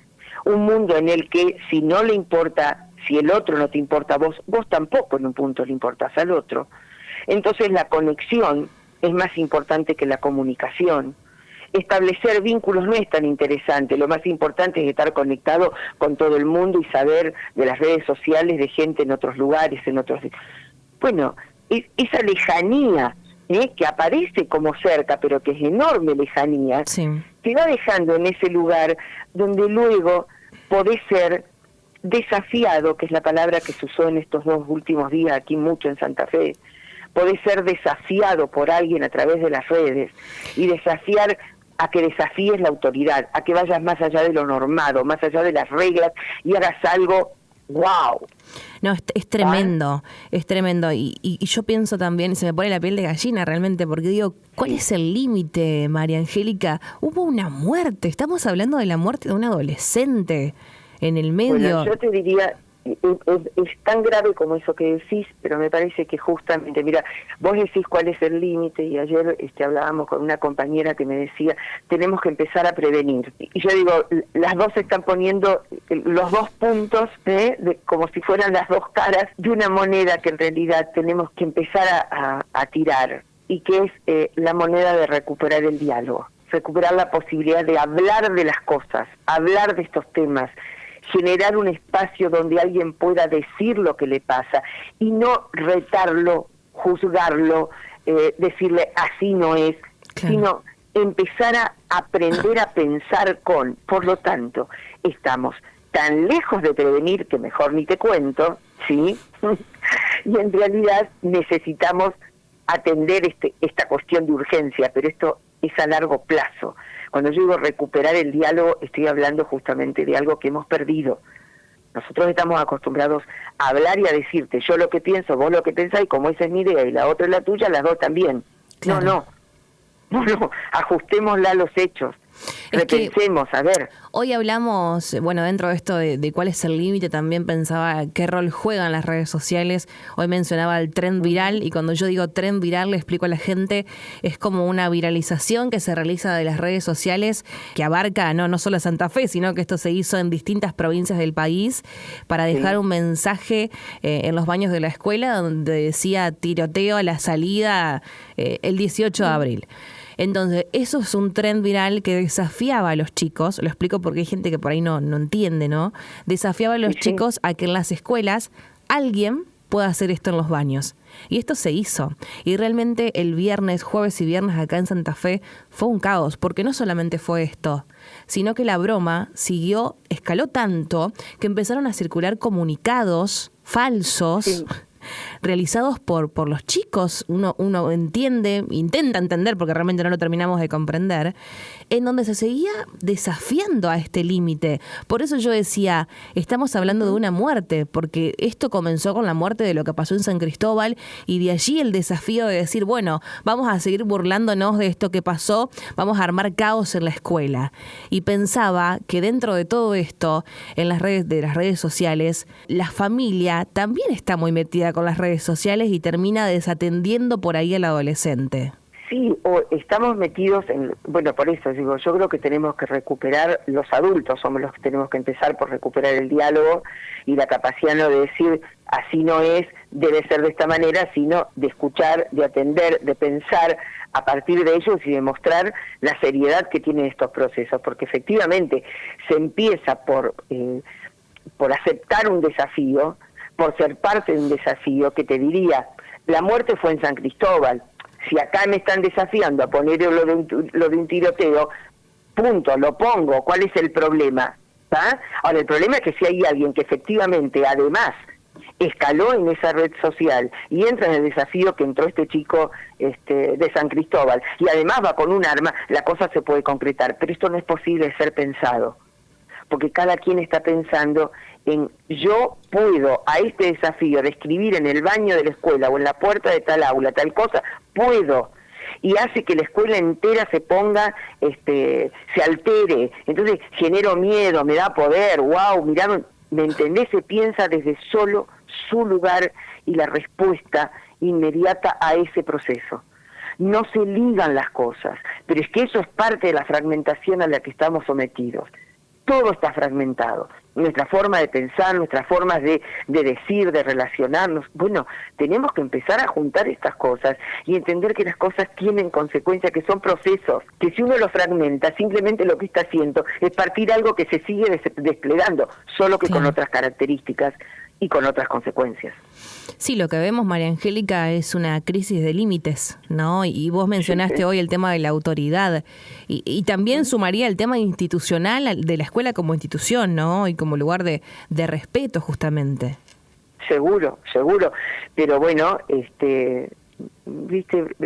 un mundo en el que si no le importa, si el otro no te importa a vos, vos tampoco en un punto le importás al otro. Entonces la conexión es más importante que la comunicación. Establecer vínculos no es tan interesante, lo más importante es estar conectado con todo el mundo y saber de las redes sociales de gente en otros lugares, en otros... Bueno, esa lejanía que aparece como cerca, pero que es enorme lejanía, sí, te va dejando en ese lugar donde luego podés ser desafiado, que es la palabra que se usó en estos 2 últimos días aquí mucho en Santa Fe, podés ser desafiado por alguien a través de las redes y desafiar a que desafíes la autoridad, a que vayas más allá de lo normado, más allá de las reglas y hagas algo ¡wow! No, es tremendo, es tremendo. Y yo pienso también, se me pone la piel de gallina realmente, porque digo, ¿cuál es el límite, María Angélica? Hubo una muerte, estamos hablando de la muerte de un adolescente en el medio. Bueno, yo te diría, es tan grave como eso que decís, pero me parece que justamente, mira, vos decís cuál es el límite, y ayer hablábamos con una compañera que me decía, tenemos que empezar a prevenir. Y yo digo, las dos están poniendo los 2 puntos, como si fueran las 2 caras de una moneda que en realidad tenemos que empezar a tirar, y que es la moneda de recuperar el diálogo, recuperar la posibilidad de hablar de las cosas, hablar de estos temas, generar un espacio donde alguien pueda decir lo que le pasa y no retarlo, juzgarlo, decirle así no es, claro, sino empezar a aprender a pensar con. Por lo tanto, estamos tan lejos de prevenir que mejor ni te cuento, ¿sí? Y en realidad necesitamos atender esta cuestión de urgencia, pero esto es a largo plazo. Cuando yo digo recuperar el diálogo, estoy hablando justamente de algo que hemos perdido. Nosotros estamos acostumbrados a hablar y a decirte, yo lo que pienso, vos lo que pensás, y como esa es mi idea y la otra es la tuya, las dos también. Claro. No, ajustémosla a los hechos. Repensemos, a ver. Hoy hablamos, bueno, dentro de esto de cuál es el límite, también pensaba qué rol juegan las redes sociales. Hoy mencionaba el trend viral, y cuando yo digo trend viral le explico a la gente, es como una viralización que se realiza de las redes sociales que abarca no solo a Santa Fe, sino que esto se hizo en distintas provincias del país para dejar un mensaje en los baños de la escuela donde decía tiroteo a la salida el 18 de abril. Entonces, eso es un trend viral que desafiaba a los chicos, lo explico porque hay gente que por ahí no entiende, ¿no? Desafiaba a los chicos a que en las escuelas alguien pueda hacer esto en los baños. Y esto se hizo. Y realmente el jueves y viernes acá en Santa Fe fue un caos, porque no solamente fue esto, sino que la broma escaló tanto que empezaron a circular comunicados falsos realizados por los chicos, uno intenta entender, porque realmente no lo terminamos de comprender, en donde se seguía desafiando a este límite. Por eso yo decía, estamos hablando de una muerte, porque esto comenzó con la muerte de lo que pasó en San Cristóbal, y de allí el desafío de decir, bueno, vamos a seguir burlándonos de esto que pasó, vamos a armar caos en la escuela. Y pensaba que dentro de todo esto, en las redes sociales, la familia también está muy metida con las redes sociales y termina desatendiendo por ahí al adolescente. Sí, o estamos metidos en... Bueno, por eso digo, yo creo que tenemos que recuperar, los adultos somos los que tenemos que empezar por recuperar el diálogo y la capacidad no de decir, así no es, debe ser de esta manera, sino de escuchar, de atender, de pensar a partir de ellos y demostrar la seriedad que tienen estos procesos, porque efectivamente se empieza por aceptar un desafío, por ser parte de un desafío que te diría, la muerte fue en San Cristóbal, si acá me están desafiando a poner lo de un tiroteo, punto, lo pongo, ¿cuál es el problema? ¿Ah? Ahora, el problema es que si hay alguien que efectivamente, además, escaló en esa red social y entra en el desafío que entró este chico de San Cristóbal, y además va con un arma, la cosa se puede concretar, pero esto no es posible ser pensado, porque cada quien está pensando en yo puedo a este desafío de escribir en el baño de la escuela o en la puerta de tal aula, tal cosa, puedo, y hace que la escuela entera se ponga, se altere, entonces genero miedo, me da poder, wow, mirá, ¿me entendés? Se piensa desde solo su lugar y la respuesta inmediata a ese proceso. No se ligan las cosas, pero es que eso es parte de la fragmentación a la que estamos sometidos. Todo está fragmentado, nuestra forma de pensar, nuestras formas de decir, de relacionarnos. Bueno, tenemos que empezar a juntar estas cosas y entender que las cosas tienen consecuencias, que son procesos, que si uno los fragmenta, simplemente lo que está haciendo es partir algo que se sigue desplegando, solo que con otras características y con otras consecuencias. Sí, lo que vemos, María Angélica, es una crisis de límites, ¿no? Y vos mencionaste hoy el tema de la autoridad y también sumaría el tema institucional de la escuela como institución, ¿no? Y como lugar de respeto, justamente. Seguro, pero bueno, viste,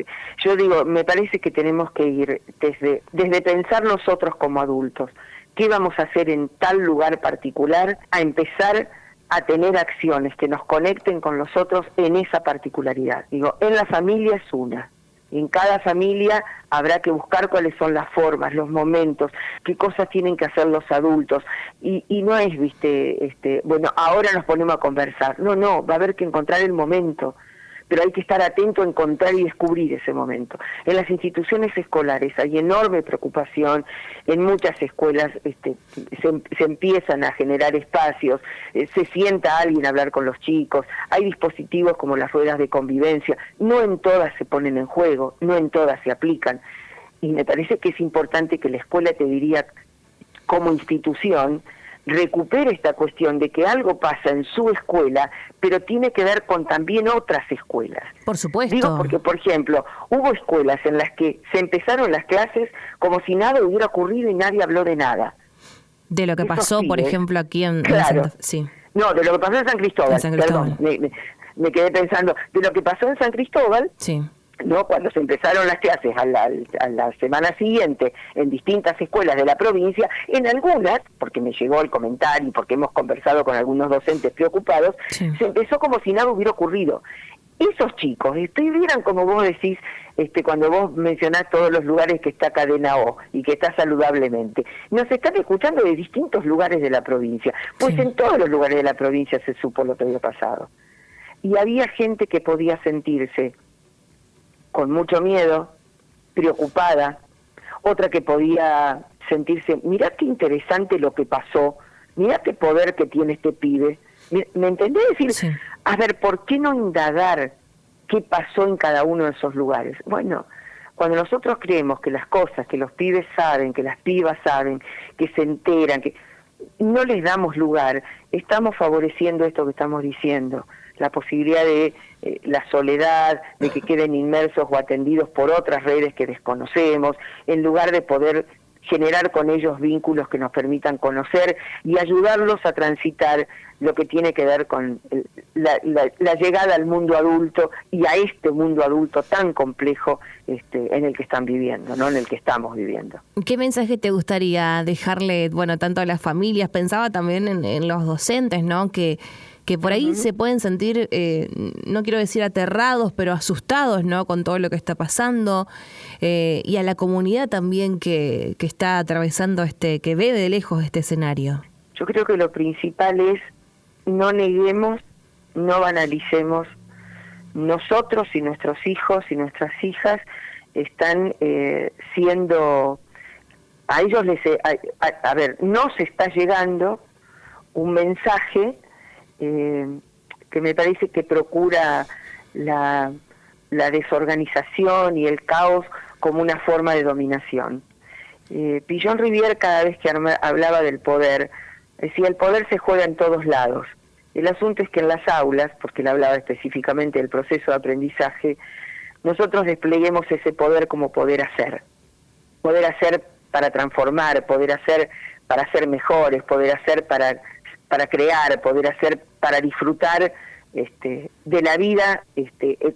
yo digo, me parece que tenemos que ir desde pensar nosotros como adultos, ¿qué vamos a hacer en tal lugar particular? A empezar a tener acciones que nos conecten con los otros en esa particularidad. Digo, en la familia es una. En cada familia habrá que buscar cuáles son las formas, los momentos, qué cosas tienen que hacer los adultos. Y no es, bueno, ahora nos ponemos a conversar. No, va a haber que encontrar el momento. Pero hay que estar atento a encontrar y descubrir ese momento. En las instituciones escolares hay enorme preocupación, en muchas escuelas se empiezan a generar espacios, se sienta alguien a hablar con los chicos, hay dispositivos como las ruedas de convivencia, no en todas se ponen en juego, no en todas se aplican, y me parece que es importante que la escuela, te diría, como institución, recupere esta cuestión de que algo pasa en su escuela, pero tiene que ver con también otras escuelas. Por supuesto. Digo porque, por ejemplo, hubo escuelas en las que se empezaron las clases como si nada hubiera ocurrido y nadie habló de nada. De lo que pasó, por ejemplo, aquí en Santa Fe. Sí. No, de lo que pasó en San Cristóbal. Perdón, me quedé pensando. De lo que pasó en San Cristóbal, sí, ¿no? Cuando se empezaron las clases a la semana siguiente en distintas escuelas de la provincia, en algunas, porque me llegó el comentario y porque hemos conversado con algunos docentes preocupados, se empezó como si nada hubiera ocurrido. esos chicos estuvieran, como vos decís, cuando vos mencionás todos los lugares que está Cadena O y que está saludablemente, nos están escuchando de distintos lugares de la provincia, pues sí. En todos los lugares de la provincia se supo lo que había pasado. Y había gente que podía sentirse con mucho miedo, preocupada, otra que podía sentirse, mirá qué interesante lo que pasó, mirá qué poder que tiene este pibe. ¿Me entendés? Decir, sí. A ver, ¿por qué no indagar qué pasó en cada uno de esos lugares? Bueno, cuando nosotros creemos que las cosas, que los pibes saben, que las pibas saben, que se enteran, que no les damos lugar, estamos favoreciendo esto que estamos diciendo, la posibilidad de la soledad, de que queden inmersos o atendidos por otras redes que desconocemos, en lugar de poder generar con ellos vínculos que nos permitan conocer y ayudarlos a transitar lo que tiene que ver con la llegada al mundo adulto y a este mundo adulto tan complejo en el que están viviendo, ¿no? En el que estamos viviendo. ¿Qué mensaje te gustaría dejarle, bueno, tanto a las familias? Pensaba también en los docentes, ¿no? Que por ahí se pueden sentir, no quiero decir aterrados, pero asustados, ¿no? Con todo lo que está pasando, y a la comunidad también que está atravesando que ve de lejos este escenario. Yo creo que lo principal es no neguemos, no banalicemos. Nosotros y nuestros hijos y nuestras hijas están siendo, a ellos a ver, nos está llegando un mensaje que me parece que procura la desorganización y el caos como una forma de dominación. Pillon Rivière, cada vez que hablaba del poder, decía: el poder se juega en todos lados. El asunto es que en las aulas, porque él hablaba específicamente del proceso de aprendizaje, nosotros despleguemos ese poder como poder hacer para transformar, poder hacer para ser mejores, poder hacer para crear, poder hacer para disfrutar de la vida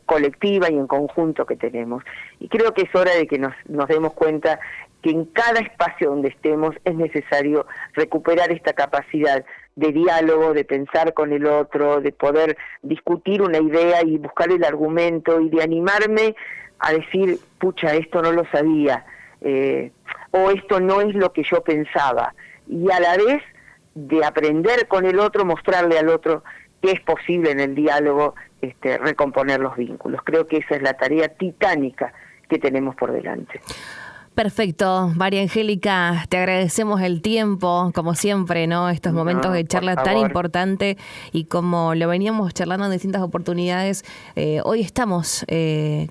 colectiva y en conjunto que tenemos. Y creo que es hora de que nos demos cuenta que en cada espacio donde estemos es necesario recuperar esta capacidad de diálogo, de pensar con el otro, de poder discutir una idea y buscar el argumento y de animarme a decir, pucha, esto no lo sabía, o esto no es lo que yo pensaba, y a la vez de aprender con el otro, mostrarle al otro que es posible en el diálogo recomponer los vínculos. Creo que esa es la tarea titánica que tenemos por delante. Perfecto, María Angélica, te agradecemos el tiempo, como siempre, ¿no? Estos momentos de charla tan importante, y como lo veníamos charlando en distintas oportunidades, hoy estamos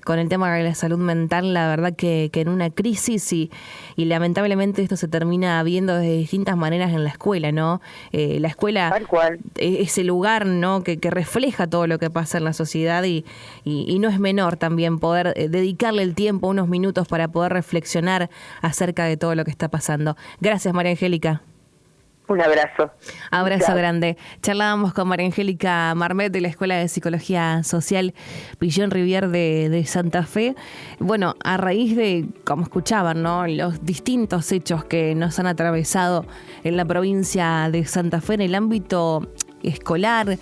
con el tema de la salud mental, la verdad que en una crisis, y lamentablemente esto se termina viendo de distintas maneras en la escuela, ¿no? La escuela es el lugar, ¿no? que refleja todo lo que pasa en la sociedad, y no es menor también poder dedicarle el tiempo, unos minutos, para poder reflexionar acerca de todo lo que está pasando. Gracias, María Angélica. Un abrazo. Abrazo Chao. grande. Charlábamos con María Angélica Marmet de la Escuela de Psicología Social Pillon Rivière de Santa Fe. Bueno, a raíz de, como escuchaban, ¿no?, los distintos hechos que nos han atravesado en la provincia de Santa Fe en el ámbito escolar.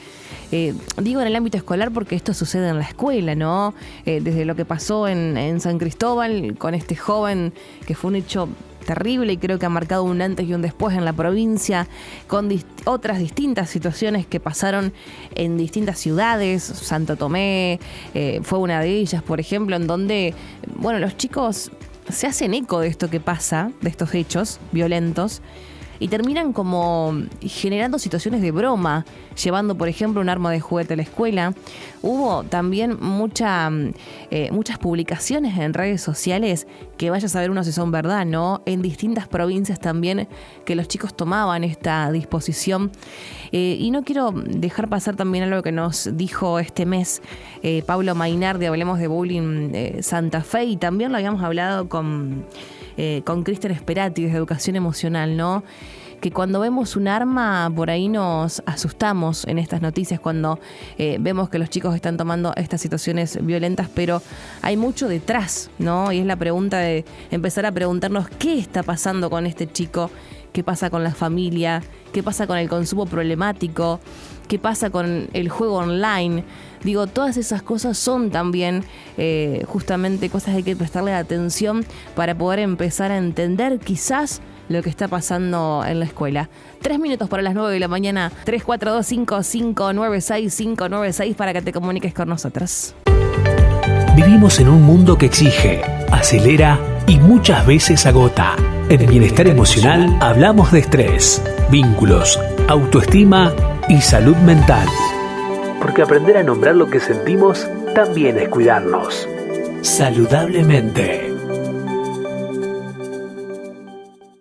Digo en el ámbito escolar porque esto sucede en la escuela, ¿no? Desde lo que pasó en San Cristóbal con este joven, que fue un hecho terrible y creo que ha marcado un antes y un después en la provincia, con otras distintas situaciones que pasaron en distintas ciudades. Santo Tomé fue una de ellas, por ejemplo, en donde, bueno, los chicos se hacen eco de esto que pasa, de estos hechos violentos, y terminan como generando situaciones de broma, llevando, por ejemplo, un arma de juguete a la escuela. Hubo también muchas publicaciones en redes sociales, que vaya a saber uno si son verdad, ¿no?, en distintas provincias también, que los chicos tomaban esta disposición. Y no quiero dejar pasar también algo que nos dijo este mes Pablo Mainar de Hablemos de Bullying Santa Fe, y también lo habíamos hablado con Cristian Esperati desde Educación Emocional, ¿no?, que cuando vemos un arma por ahí nos asustamos en estas noticias, cuando vemos que los chicos están tomando estas situaciones violentas, pero hay mucho detrás, ¿no? Y es la pregunta de empezar a preguntarnos qué está pasando con este chico qué pasa con la familia, qué pasa con el consumo problemático, qué pasa con el juego online. Digo, todas esas cosas son también justamente cosas que hay que prestarle atención para poder empezar a entender quizás lo que está pasando en la escuela. 3 minutos para las 9 de la mañana, 3425596596 para que te comuniques con nosotros. Vivimos en un mundo que exige, acelera y muchas veces agota. En Bienestar Emocional hablamos de estrés, vínculos, autoestima y salud mental. Porque aprender a nombrar lo que sentimos también es cuidarnos. Saludablemente.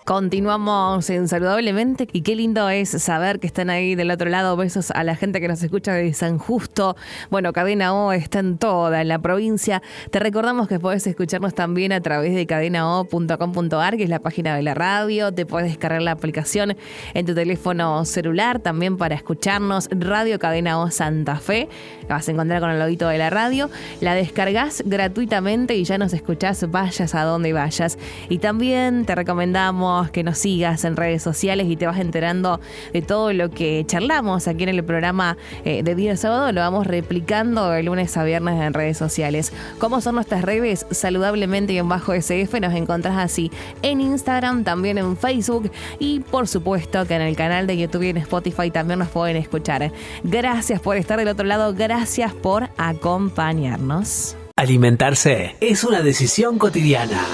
Continuamos en Saludablemente y qué lindo es saber que están ahí del otro lado. Besos a la gente que nos escucha de San Justo. Bueno, Cadena O está en toda la provincia. Te recordamos que podés escucharnos también a través de cadenao.com.ar, que es la página de la radio. Te podés descargar la aplicación en tu teléfono celular también para escucharnos. Radio Cadena O Santa Fe. La vas a encontrar con el loguito de la radio. La descargás gratuitamente y ya nos escuchás vayas a donde vayas. Y también te recomendamos que nos sigas en redes sociales y te vas enterando de todo lo que charlamos aquí en el programa de día sábado. Lo vamos replicando de lunes a viernes en redes sociales. ¿Cómo son nuestras redes? Saludablemente y en bajo SF nos encontrás así en Instagram, también en Facebook y por supuesto que en el canal de YouTube y en Spotify también nos pueden escuchar. Gracias por estar del otro lado, gracias por acompañarnos. Alimentarse es una decisión cotidiana.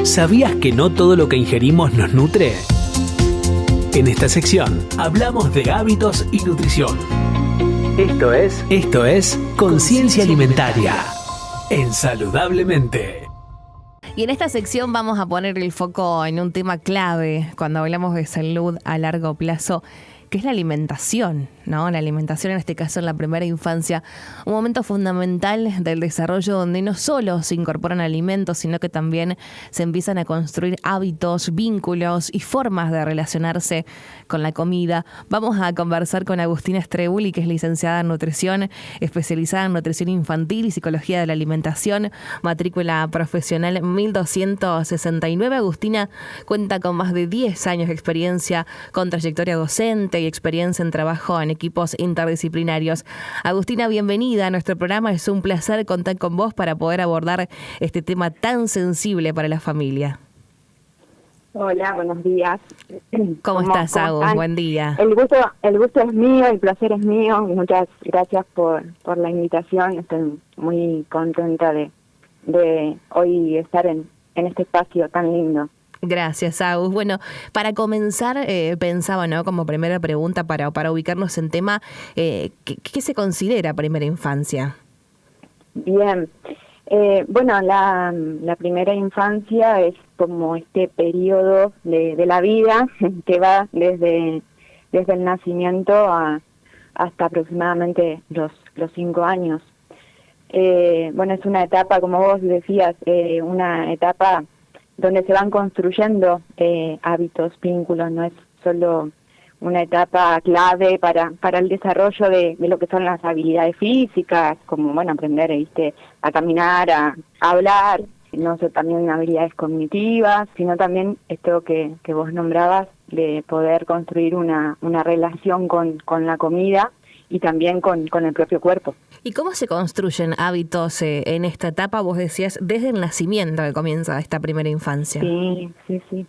¿Sabías que no todo lo que ingerimos nos nutre? En esta sección hablamos de hábitos y nutrición. Esto es Conciencia Alimentaria en Saludablemente. Y en esta sección vamos a poner el foco en un tema clave cuando hablamos de salud a largo plazo, que es la alimentación, ¿no? La alimentación, en este caso en la primera infancia, un momento fundamental del desarrollo donde no solo se incorporan alimentos, sino que también se empiezan a construir hábitos, vínculos y formas de relacionarse con la comida. Vamos a conversar con Agustina Strebuli, que es licenciada en nutrición, especializada en nutrición infantil y psicología de la alimentación, matrícula profesional 1269. Agustina cuenta con más de 10 años de experiencia, con trayectoria docente y experiencia en trabajo en equipos interdisciplinarios. Agustina, bienvenida a nuestro programa. Es un placer contar con vos para poder abordar este tema tan sensible para la familia. Hola, buenos días. ¿Cómo estás, Agus? Buen día. El gusto es mío, el placer es mío. Muchas gracias por la invitación. Estoy muy contenta de hoy estar en este espacio tan lindo. Gracias, Agus. Bueno, para comenzar, pensaba, ¿no? Como primera pregunta para ubicarnos en tema, ¿qué se considera primera infancia? Bien. Bueno, la primera infancia es como este periodo de la vida que va desde el nacimiento hasta aproximadamente los 5 años. Bueno, es una etapa, como vos decías, una etapa donde se van construyendo hábitos, vínculos. No es solo una etapa clave para el desarrollo de lo que son las habilidades físicas, como bueno, aprender a caminar, a hablar, no sé, también habilidades cognitivas, sino también esto que vos nombrabas, de poder construir una relación con la comida y también con el propio cuerpo. ¿Y cómo se construyen hábitos en esta etapa? Vos decías, desde el nacimiento que comienza esta primera infancia. Sí.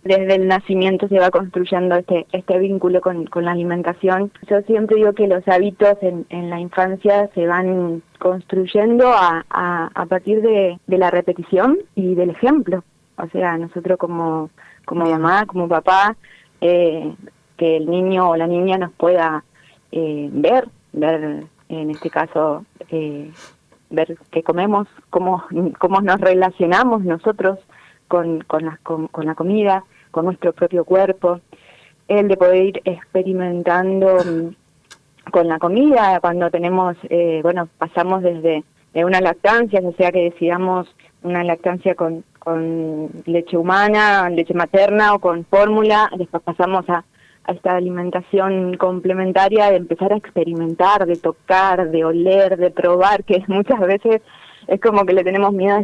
Desde el nacimiento se va construyendo este vínculo con la alimentación. Yo siempre digo que los hábitos en la infancia se van construyendo a partir de la repetición y del ejemplo. O sea, nosotros como mamá, como papá, que el niño o la niña nos pueda ver en este caso, ver qué comemos, cómo nos relacionamos nosotros con la comida, con nuestro propio cuerpo, el de poder ir experimentando con la comida cuando tenemos, pasamos desde una lactancia, o sea que decidamos una lactancia con leche humana, leche materna o con fórmula, después pasamos a esta alimentación complementaria, de empezar a experimentar, de tocar, de oler, de probar, que muchas veces es como que le tenemos miedo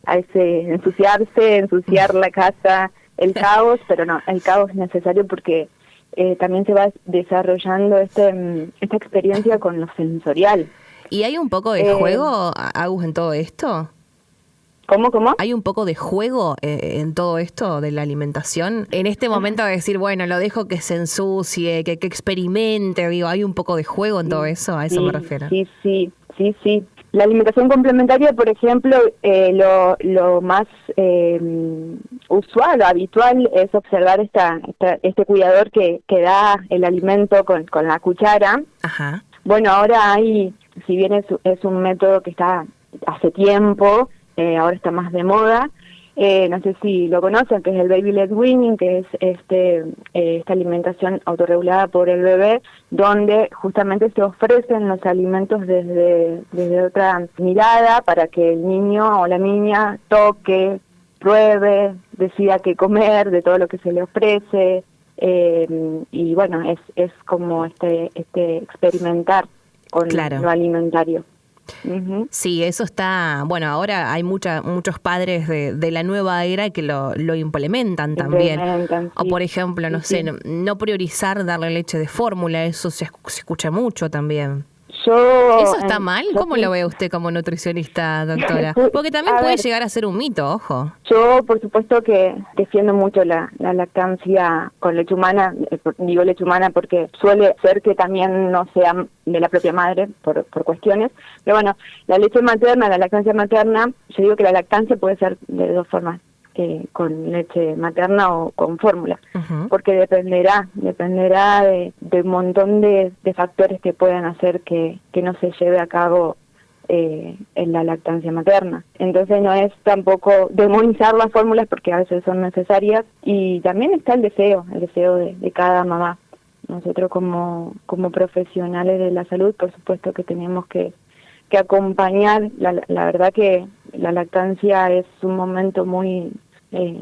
a ese ensuciar la casa, el caos, pero no, el caos es necesario porque también se va desarrollando esta experiencia con lo sensorial. ¿Y hay un poco de juego, Agus, en todo esto? ¿Cómo? ¿Hay un poco de juego en todo esto de la alimentación? En este momento de decir, bueno, lo dejo que se ensucie, que experimente, digo, ¿hay un poco de juego en todo eso? A eso me refiero. Sí. La alimentación complementaria, por ejemplo, lo más usual, habitual, es observar este cuidador que da el alimento con la cuchara. Ajá. Bueno, ahora si bien es un método que está hace tiempo, ahora está más de moda. No sé si lo conocen, que es el Baby Led Weaning, que es esta alimentación autorregulada por el bebé, donde justamente se ofrecen los alimentos desde otra mirada para que el niño o la niña toque, pruebe, decida qué comer de todo lo que se le ofrece. Y bueno, es como este experimentar con lo alimentario. Uh-huh. Sí, eso está, bueno, ahora hay muchos padres de la nueva era que lo implementan también. O por ejemplo, no sé, no priorizar darle leche de fórmula, eso se escucha mucho también. ¿Eso está mal? ¿Cómo lo ve usted como nutricionista, doctora? Porque también puede llegar a ser un mito, ojo. Yo, por supuesto que defiendo mucho la lactancia con leche humana. Digo leche humana porque suele ser que también no sea de la propia madre por cuestiones. Pero bueno, la leche materna, la lactancia materna, yo digo que la lactancia puede ser de dos formas. Con leche materna o con fórmula, porque dependerá de un montón de factores que puedan hacer que no se lleve a cabo en la lactancia materna. Entonces no es tampoco demonizar las fórmulas porque a veces son necesarias, y también está el deseo de cada mamá. Nosotros como profesionales de la salud, por supuesto que tenemos que acompañar. La verdad que la lactancia es un momento muy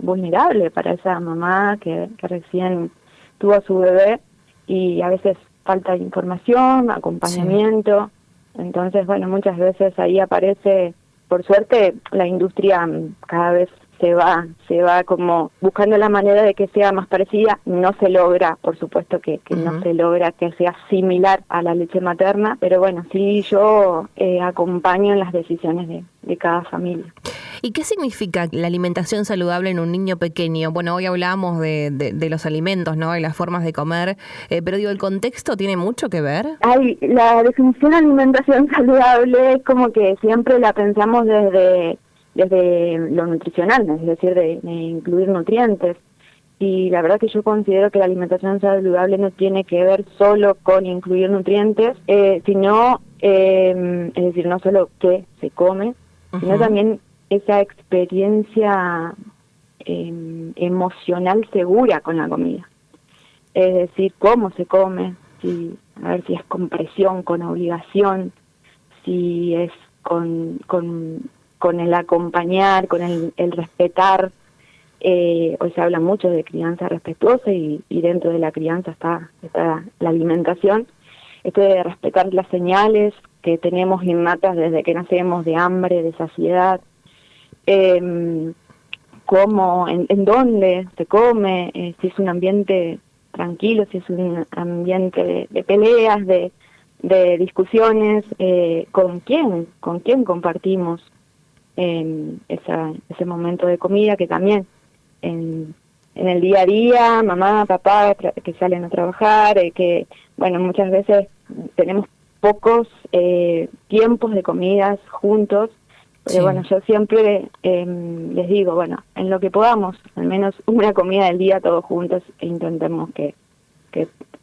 vulnerable para esa mamá que recién tuvo a su bebé, y a veces falta información, acompañamiento. Sí. Entonces, bueno, muchas veces ahí aparece, por suerte, la industria cada vez se va como buscando la manera de que sea más parecida. No se logra, por supuesto que no se logra que sea similar a la leche materna, pero bueno, sí, yo acompaño en las decisiones de cada familia. ¿Y qué significa la alimentación saludable en un niño pequeño? Bueno, hoy hablábamos de los alimentos, ¿no? Y las formas de comer, pero digo, ¿el contexto tiene mucho que ver? La definición de alimentación saludable es como que siempre la pensamos desde lo nutricional, es decir, de incluir nutrientes. Y la verdad que yo considero que la alimentación saludable no tiene que ver solo con incluir nutrientes, sino, es decir, no solo qué se come, sino también esa experiencia emocional segura con la comida. Es decir, cómo se come, a ver si es con presión, con obligación, si es con el acompañar, con el respetar. Hoy se habla mucho de crianza respetuosa y dentro de la crianza está la alimentación. Esto de respetar las señales que tenemos innatas desde que nacemos, de hambre, de saciedad, cómo, en dónde se come, si es un ambiente tranquilo, si es un ambiente de peleas, de discusiones, con quién compartimos ese momento de comida, que también en el día a día, mamá, papá que salen a trabajar, que bueno, muchas veces tenemos pocos tiempos de comidas juntos, pero bueno, yo siempre les digo, bueno, en lo que podamos, al menos una comida del día todos juntos, e intentemos que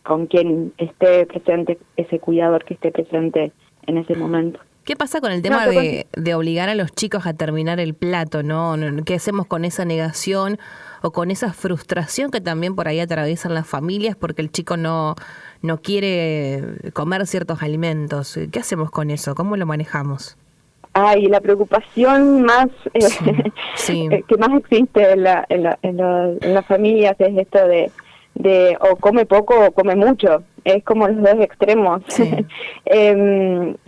con quien esté presente, ese cuidador que esté presente en ese momento. ¿Qué pasa con el tema de obligar a los chicos a terminar el plato, ¿no? ¿Qué hacemos con esa negación o con esa frustración que también por ahí atraviesan las familias porque el chico no quiere comer ciertos alimentos? ¿Qué hacemos con eso? ¿Cómo lo manejamos? La preocupación más sí. Que más existe en las familias es esto de o come poco o come mucho. Es como los dos extremos. Sí.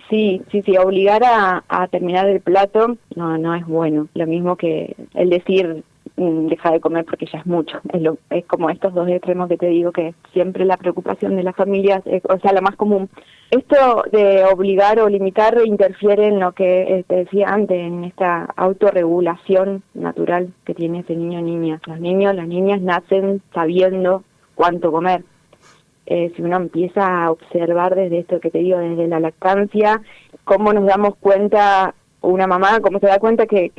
Sí, obligar a terminar el plato no es bueno. Lo mismo que el decir deja de comer porque ya es mucho. Es como estos dos extremos que te digo, que siempre la preocupación de las familias, o sea, la más común. Esto de obligar o limitar interfiere en lo que te decía antes, en esta autorregulación natural que tiene ese niño o niña. Los niños, las niñas nacen sabiendo cuánto comer. Si uno empieza a observar desde esto que te digo, desde la lactancia, cómo nos damos cuenta, una mamá, cómo se da cuenta que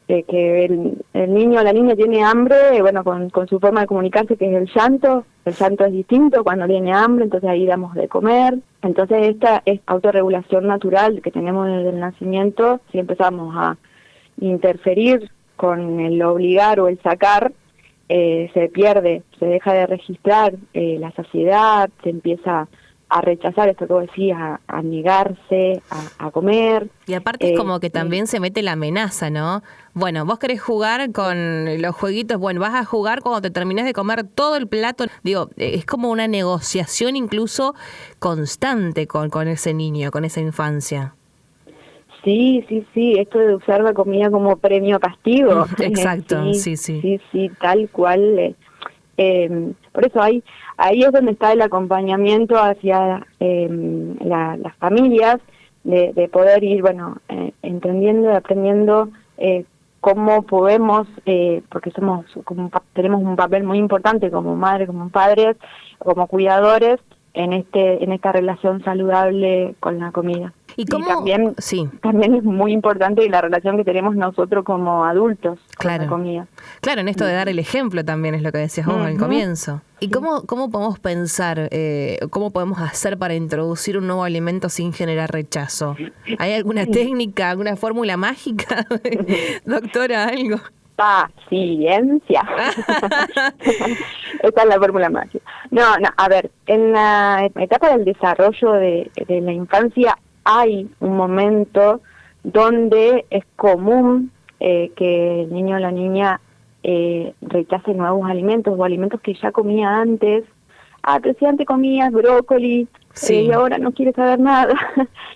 el niño o la niña tiene hambre, bueno, con su forma de comunicarse, que es el llanto es distinto cuando tiene hambre, entonces ahí damos de comer. Entonces esta es autorregulación natural que tenemos desde el nacimiento. Si empezamos a interferir con el obligar o el sacar, se pierde, se deja de registrar la saciedad, se empieza a rechazar esto que vos decías, a negarse, a comer. Y aparte es como que también se mete la amenaza, ¿no? Bueno, vos querés jugar con los jueguitos, bueno, vas a jugar cuando te terminás de comer todo el plato. Digo, es como una negociación incluso constante con ese niño, con esa infancia. Sí, esto de usar la comida como premio castigo. Exacto, sí. Sí, tal cual. Por eso ahí es donde está el acompañamiento hacia las familias, de poder ir, entendiendo y aprendiendo cómo podemos, porque tenemos un papel muy importante como madres, como padres, como cuidadores, en esta relación saludable con la comida. Y también es muy importante la relación que tenemos nosotros como adultos con la comida. Claro, en esto de dar el ejemplo también es lo que decías vos al comienzo. ¿Y cómo podemos pensar, cómo podemos hacer para introducir un nuevo alimento sin generar rechazo? ¿Hay alguna técnica, alguna fórmula mágica, doctora, algo? Paciencia. Esta es la fórmula mágica. No, a ver, en la etapa del desarrollo de la infancia hay un momento donde es común que el niño o la niña rechace nuevos alimentos o alimentos que ya comía antes. Pero si antes comías brócoli y ahora no quiere saber nada.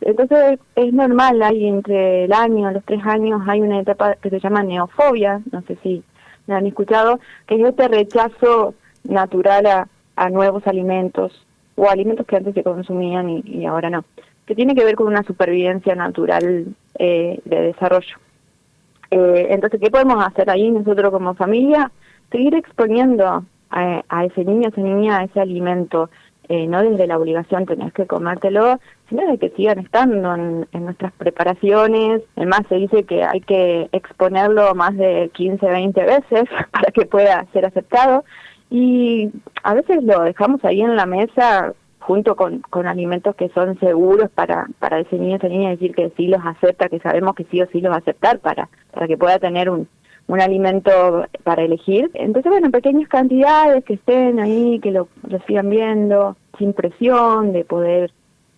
Entonces es normal, hay entre el año, los 3 años, hay una etapa que se llama neofobia, no sé si me han escuchado, que es este rechazo natural a nuevos alimentos o alimentos que antes se consumían y ahora no, que tiene que ver con una supervivencia natural de desarrollo. Entonces, ¿qué podemos hacer ahí nosotros como familia? Seguir exponiendo a ese niño, a esa niña, a ese alimento, no desde la obligación tenés que comértelo, sino de que sigan estando en nuestras preparaciones. Además, se dice que hay que exponerlo más de 15, 20 veces para que pueda ser aceptado, y a veces lo dejamos ahí en la mesa junto con alimentos que son seguros para ese niño, esa niña, decir que sí los acepta, que sabemos que sí o sí los va a aceptar para que pueda tener un alimento para elegir. Entonces, en pequeñas cantidades que estén ahí, que lo sigan viendo, sin presión, de poder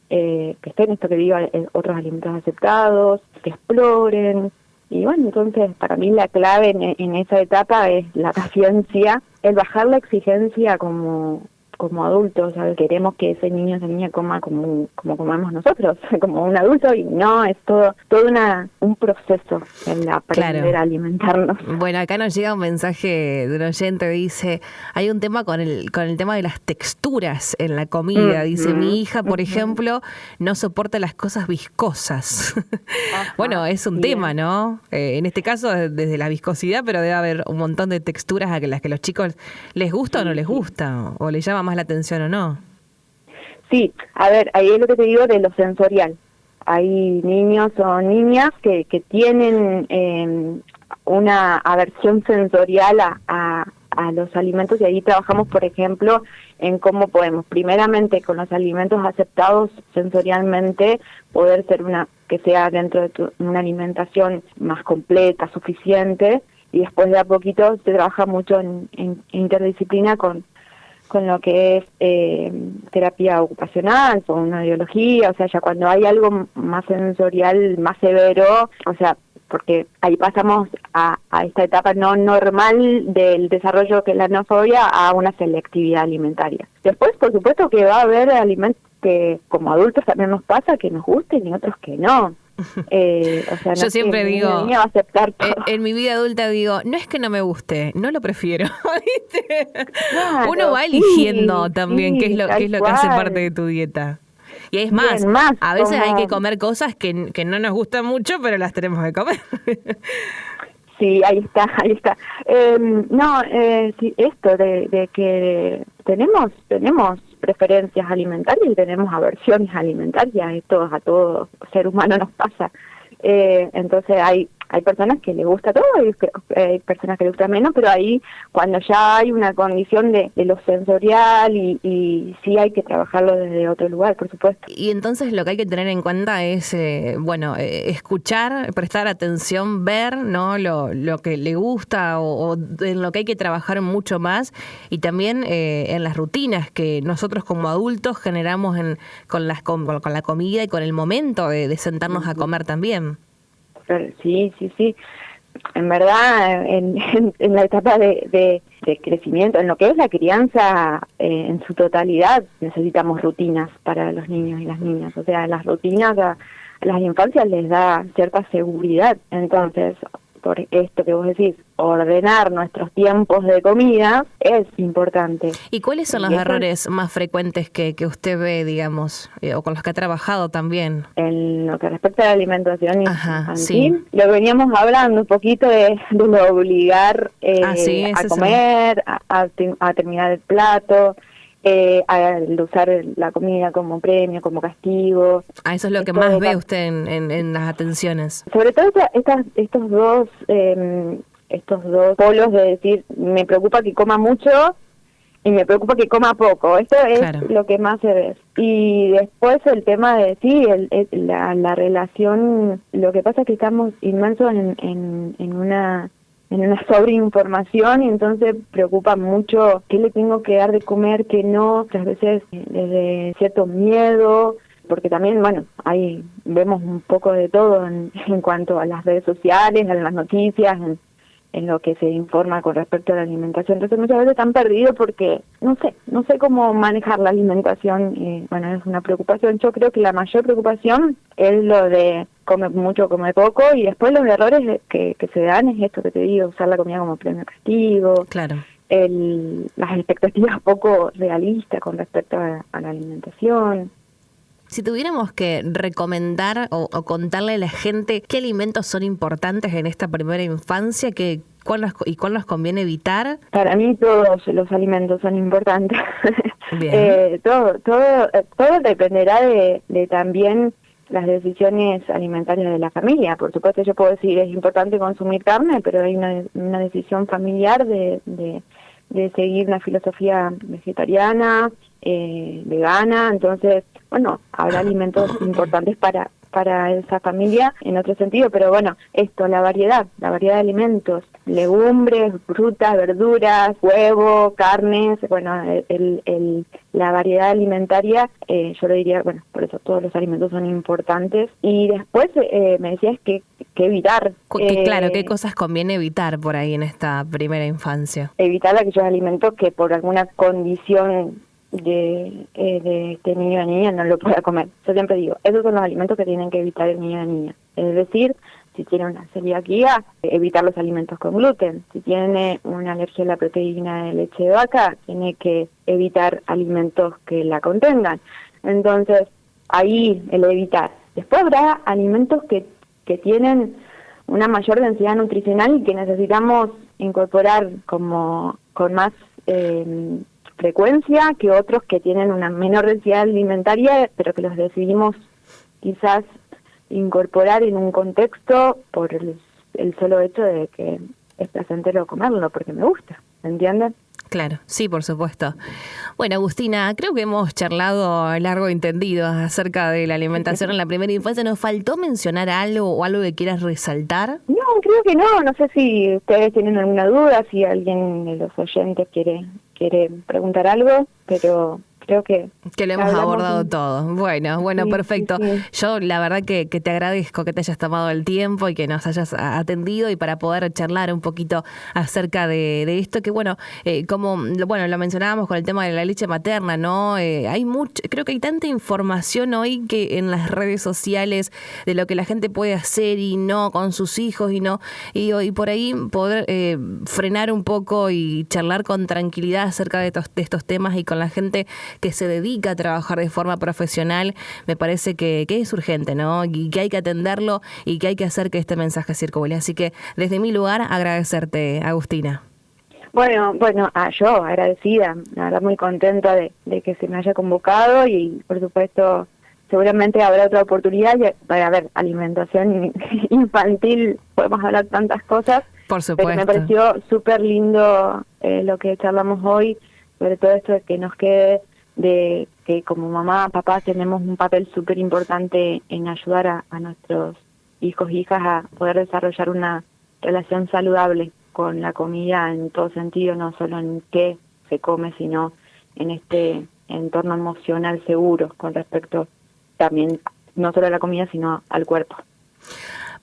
que estén, esto que digo, otros alimentos aceptados, que exploren. Y entonces para mí la clave en esa etapa es la paciencia, el bajar la exigencia como adultos, ¿sabes? Queremos que ese niño, esa niña coma como comemos nosotros, como un adulto, y no, es todo un proceso el aprender a alimentarnos. Bueno, acá nos llega un mensaje de un oyente, dice, hay un tema con el tema de las texturas en la comida, dice, mi hija, por ejemplo, no soporta las cosas viscosas. Bueno, es un tema, ¿no? En este caso, desde la viscosidad, pero debe haber un montón de texturas a las que los chicos les gusta o no les gusta, o les llama más la atención o no. Sí, a ver, ahí es lo que te digo de lo sensorial. Hay niños o niñas que tienen una aversión sensorial a los alimentos, y ahí trabajamos, por ejemplo, en cómo podemos, primeramente, con los alimentos aceptados sensorialmente, poder ser que sea dentro de una alimentación más completa, suficiente, y después de a poquito se trabaja mucho en interdisciplina con lo que es terapia ocupacional, con una ideología, o sea, ya cuando hay algo más sensorial, más severo, o sea, porque ahí pasamos a esta etapa no normal del desarrollo, que es la neofobia, a una selectividad alimentaria. Después, por supuesto, que va a haber alimentos que como adultos también nos pasa que nos gusten y otros que no. O sea, no Yo siempre mi digo, niña va a aceptar todo. en mi vida adulta digo, no es que no me guste, no lo prefiero. ¿Viste? Claro, Uno va sí, eligiendo también sí, qué es lo tal que hace cual. parte de tu dieta. Y es Bien, más, más a veces hay que como- comer cosas que no nos gustan mucho, pero las tenemos que comer. Sí, ahí está, ahí está. No, sí, esto de que tenemos preferencias alimentarias y tenemos aversiones alimentarias, esto a todo ser humano nos pasa. Entonces hay personas que les gusta todo y hay personas que les gusta menos, pero ahí cuando ya hay una condición de lo sensorial y sí hay que trabajarlo desde otro lugar, por supuesto. Y entonces lo que hay que tener en cuenta es, escuchar, prestar atención, ver, ¿no? Lo que le gusta o en lo que hay que trabajar mucho más, y también en las rutinas que nosotros como adultos generamos con la comida y con el momento de sentarnos a comer también. Sí, sí, sí. En verdad, en la etapa de crecimiento, en lo que es la crianza en su totalidad, necesitamos rutinas para los niños y las niñas. O sea, las rutinas a las infancias les da cierta seguridad. Entonces, por esto que vos decís, ordenar nuestros tiempos de comida es importante. ¿Y cuáles son los errores más frecuentes que usted ve, digamos, o con los que ha trabajado también? En lo que respecta a la alimentación infantil, sí. lo veníamos hablando un poquito de lo obligar a comer, a terminar el plato, al usar la comida como premio, como castigo. Eso es lo que más ve usted en las atenciones. Sobre todo estos dos polos de decir, me preocupa que coma mucho y me preocupa que coma poco. Esto es lo que más se ve. Y después el tema de, la relación, lo que pasa es que estamos inmersos en una sobreinformación y entonces preocupa mucho qué le tengo que dar de comer, qué no, otras veces desde cierto miedo, porque también, bueno, ahí vemos un poco de todo en cuanto a las redes sociales, en las noticias, en lo que se informa con respecto a la alimentación. Entonces muchas veces están perdidos porque no sé cómo manejar la alimentación y bueno, es una preocupación. Yo creo que la mayor preocupación es lo de come mucho, come poco, y después los errores que se dan es esto que te digo, usar la comida como premio castigo, las expectativas poco realistas con respecto a la alimentación. Si tuviéramos que recomendar o contarle a la gente qué alimentos son importantes en esta primera infancia, ¿cuál nos conviene evitar? Para mí todos los alimentos son importantes. Bien. Todo dependerá de también las decisiones alimentarias de la familia. Por supuesto, yo puedo decir es importante consumir carne, pero hay una decisión familiar de seguir una filosofía vegetariana, vegana. Entonces, bueno, habrá alimentos importantes para esa familia en otro sentido, pero bueno, la variedad de alimentos, legumbres, frutas, verduras, huevo, carnes, bueno, la variedad alimentaria, yo le diría, bueno, por eso todos los alimentos son importantes. Y después me decías que evitar. Claro, ¿qué cosas conviene evitar por ahí en esta primera infancia? Evitar aquellos alimentos que por alguna condición de este niño o niña no lo pueda comer. Yo siempre digo, esos son los alimentos que tienen que evitar el niño o niña. Es decir, si tiene una celiaquía, evitar los alimentos con gluten. Si tiene una alergia a la proteína de leche de vaca, tiene que evitar alimentos que la contengan. Entonces, ahí el evitar. Después habrá alimentos que tienen una mayor densidad nutricional y que necesitamos incorporar como con más frecuencia que otros que tienen una menor densidad alimentaria, pero que los decidimos quizás incorporar en un contexto por el solo hecho de que es placentero comerlo, porque me gusta, ¿entiendes? Claro, sí, por supuesto. Bueno, Agustina, creo que hemos charlado largo y entendido acerca de la alimentación en la primera infancia. ¿Nos faltó mencionar algo o algo que quieras resaltar? No, creo que no. No sé si ustedes tienen alguna duda, si alguien de los oyentes quiere preguntar algo, pero creo que lo hemos abordado todo. Bueno, Sí, perfecto. sí. Yo la verdad que te agradezco que te hayas tomado el tiempo y que nos hayas atendido y para poder charlar un poquito acerca de esto que como lo mencionábamos con el tema de la leche materna, ¿no? Creo que hay tanta información hoy que en las redes sociales de lo que la gente puede hacer y no con sus hijos y por ahí poder frenar un poco y charlar con tranquilidad acerca de estos temas y con la gente que se dedica a trabajar de forma profesional, me parece que es urgente, ¿no? Y que hay que atenderlo y que hay que hacer que este mensaje circule. Así que desde mi lugar agradecerte, Agustina. Bueno, yo agradecida, la verdad muy contenta de que se me haya convocado y por supuesto seguramente habrá otra oportunidad para ver alimentación infantil, podemos hablar tantas cosas. Por supuesto. Pero me pareció súper lindo lo que charlamos hoy, sobre todo esto de que nos quede de que como mamá, papá tenemos un papel súper importante en ayudar a nuestros hijos e hijas a poder desarrollar una relación saludable con la comida en todo sentido, no solo en qué se come, sino en este entorno emocional seguro con respecto también no solo a la comida, sino al cuerpo.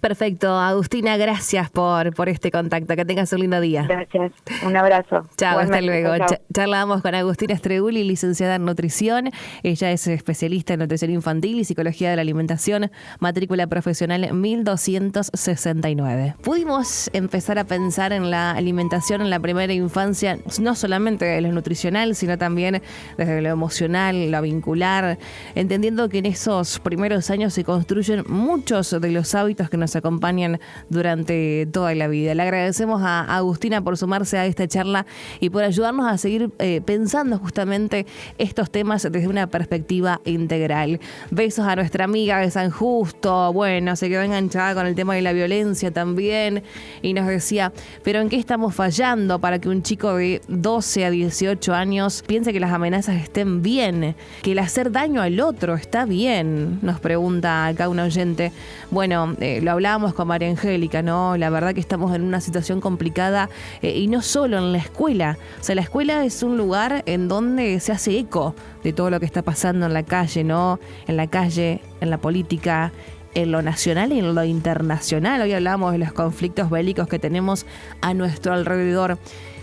Perfecto, Agustina, gracias por este contacto. Que tengas un lindo día. Gracias, un abrazo. Chao, hasta Igualmente, luego. chao. Charlábamos con Agustina Stregulli, licenciada en nutrición. Ella es especialista en nutrición infantil y psicología de la alimentación, matrícula profesional 1269. Pudimos empezar a pensar en la alimentación en la primera infancia, no solamente de lo nutricional, sino también desde lo emocional, lo vincular, entendiendo que en esos primeros años se construyen muchos de los hábitos que nos acompañan durante toda la vida. Le agradecemos a Agustina por sumarse a esta charla y por ayudarnos a seguir pensando justamente estos temas desde una perspectiva integral. Besos a nuestra amiga de San Justo, se quedó enganchada con el tema de la violencia también y nos decía, pero ¿en qué estamos fallando para que un chico de 12 a 18 años piense que las amenazas estén bien, que el hacer daño al otro está bien? Nos pregunta acá un oyente. Lo hablábamos con María Angélica, ¿no? La verdad que estamos en una situación complicada y no solo en la escuela. O sea, la escuela es un lugar en donde se hace eco de todo lo que está pasando en la calle, ¿no? En la calle, en la política, en lo nacional y en lo internacional. Hoy hablamos de los conflictos bélicos que tenemos a nuestro alrededor.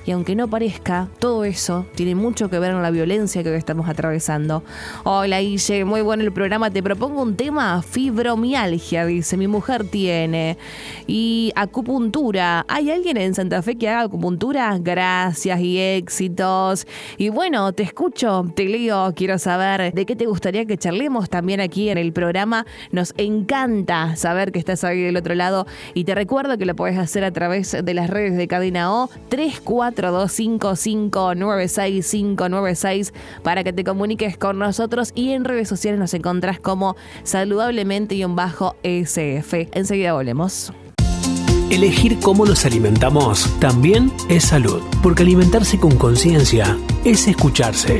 Y aunque no parezca, todo eso tiene mucho que ver con la violencia que hoy estamos atravesando. Hola, Guille, muy bueno el programa. Te propongo un tema, fibromialgia, dice. Mi mujer tiene. Y acupuntura. ¿Hay alguien en Santa Fe que haga acupuntura? Gracias y éxitos. Y te escucho, te leo, quiero saber de qué te gustaría que charlemos también aquí en el programa. Nos encanta saber que estás ahí del otro lado. Y te recuerdo que lo podés hacer a través de las redes de Cadena O, 425596596 para que te comuniques con nosotros y en redes sociales nos encontrás como saludablemente_SF. Enseguida volvemos. Elegir cómo nos alimentamos también es salud, porque alimentarse con conciencia es escucharse.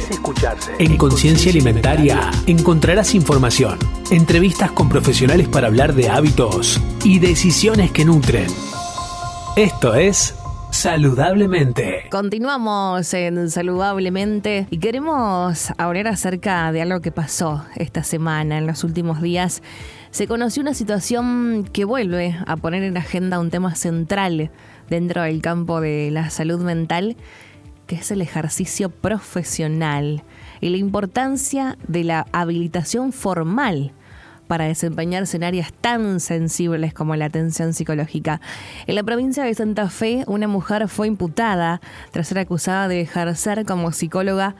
En Conciencia Alimentaria encontrarás información, entrevistas con profesionales para hablar de hábitos y decisiones que nutren. Esto es Saludablemente. Continuamos en Saludablemente y queremos hablar acerca de algo que pasó esta semana. En los últimos días se conoció una situación que vuelve a poner en agenda un tema central dentro del campo de la salud mental, que es el ejercicio profesional y la importancia de la habilitación formal para desempeñarse en áreas tan sensibles como la atención psicológica. En la provincia de Santa Fe, una mujer fue imputada tras ser acusada de ejercer como psicóloga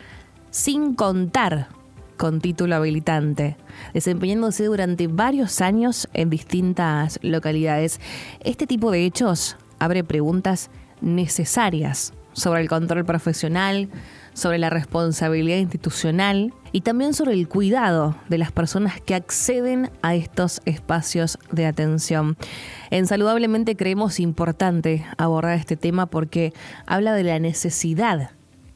sin contar con título habilitante, desempeñándose durante varios años en distintas localidades. Este tipo de hechos abre preguntas necesarias sobre el control profesional, sobre la responsabilidad institucional y también sobre el cuidado de las personas que acceden a estos espacios de atención. En Saludablemente creemos importante abordar este tema porque habla de la necesidad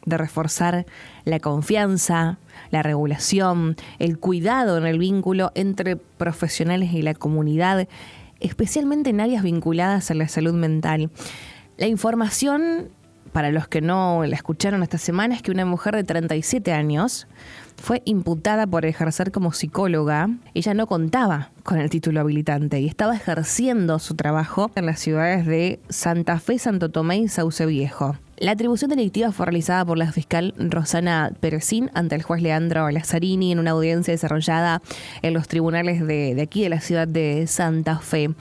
de reforzar la confianza, la regulación, el cuidado en el vínculo entre profesionales y la comunidad, especialmente en áreas vinculadas a la salud mental. La información, para los que no la escucharon esta semana, es que una mujer de 37 años fue imputada por ejercer como psicóloga. Ella no contaba con el título habilitante y estaba ejerciendo su trabajo en las ciudades de Santa Fe, Santo Tomé y Sauce Viejo. La atribución delictiva fue realizada por la fiscal Rosana Perecín ante el juez Leandro Lazzarini en una audiencia desarrollada en los tribunales de aquí de la ciudad de Santa Fe.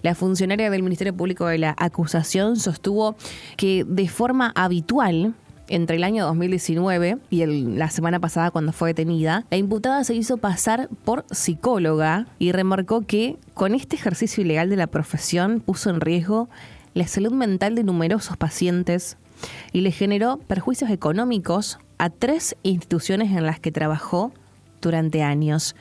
La funcionaria del Ministerio Público de la acusación sostuvo que de forma habitual, entre el año 2019 y la semana pasada cuando fue detenida, la imputada se hizo pasar por psicóloga y remarcó que con este ejercicio ilegal de la profesión puso en riesgo la salud mental de numerosos pacientes y le generó perjuicios económicos a 3 instituciones en las que trabajó durante años.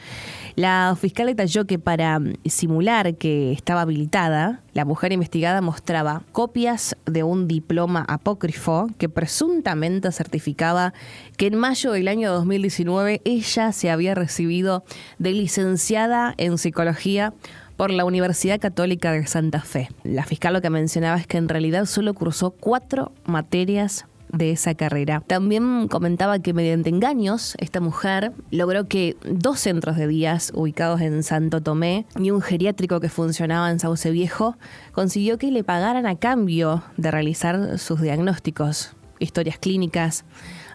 La fiscal detalló que para simular que estaba habilitada, la mujer investigada mostraba copias de un diploma apócrifo que presuntamente certificaba que en mayo del año 2019 ella se había recibido de licenciada en psicología por la Universidad Católica de Santa Fe. La fiscal lo que mencionaba es que en realidad solo cursó 4 materias de esa carrera. También comentaba que mediante engaños esta mujer logró que 2 centros de días ubicados en Santo Tomé y un geriátrico que funcionaba en Sauce Viejo consiguió que le pagaran a cambio de realizar sus diagnósticos, historias clínicas,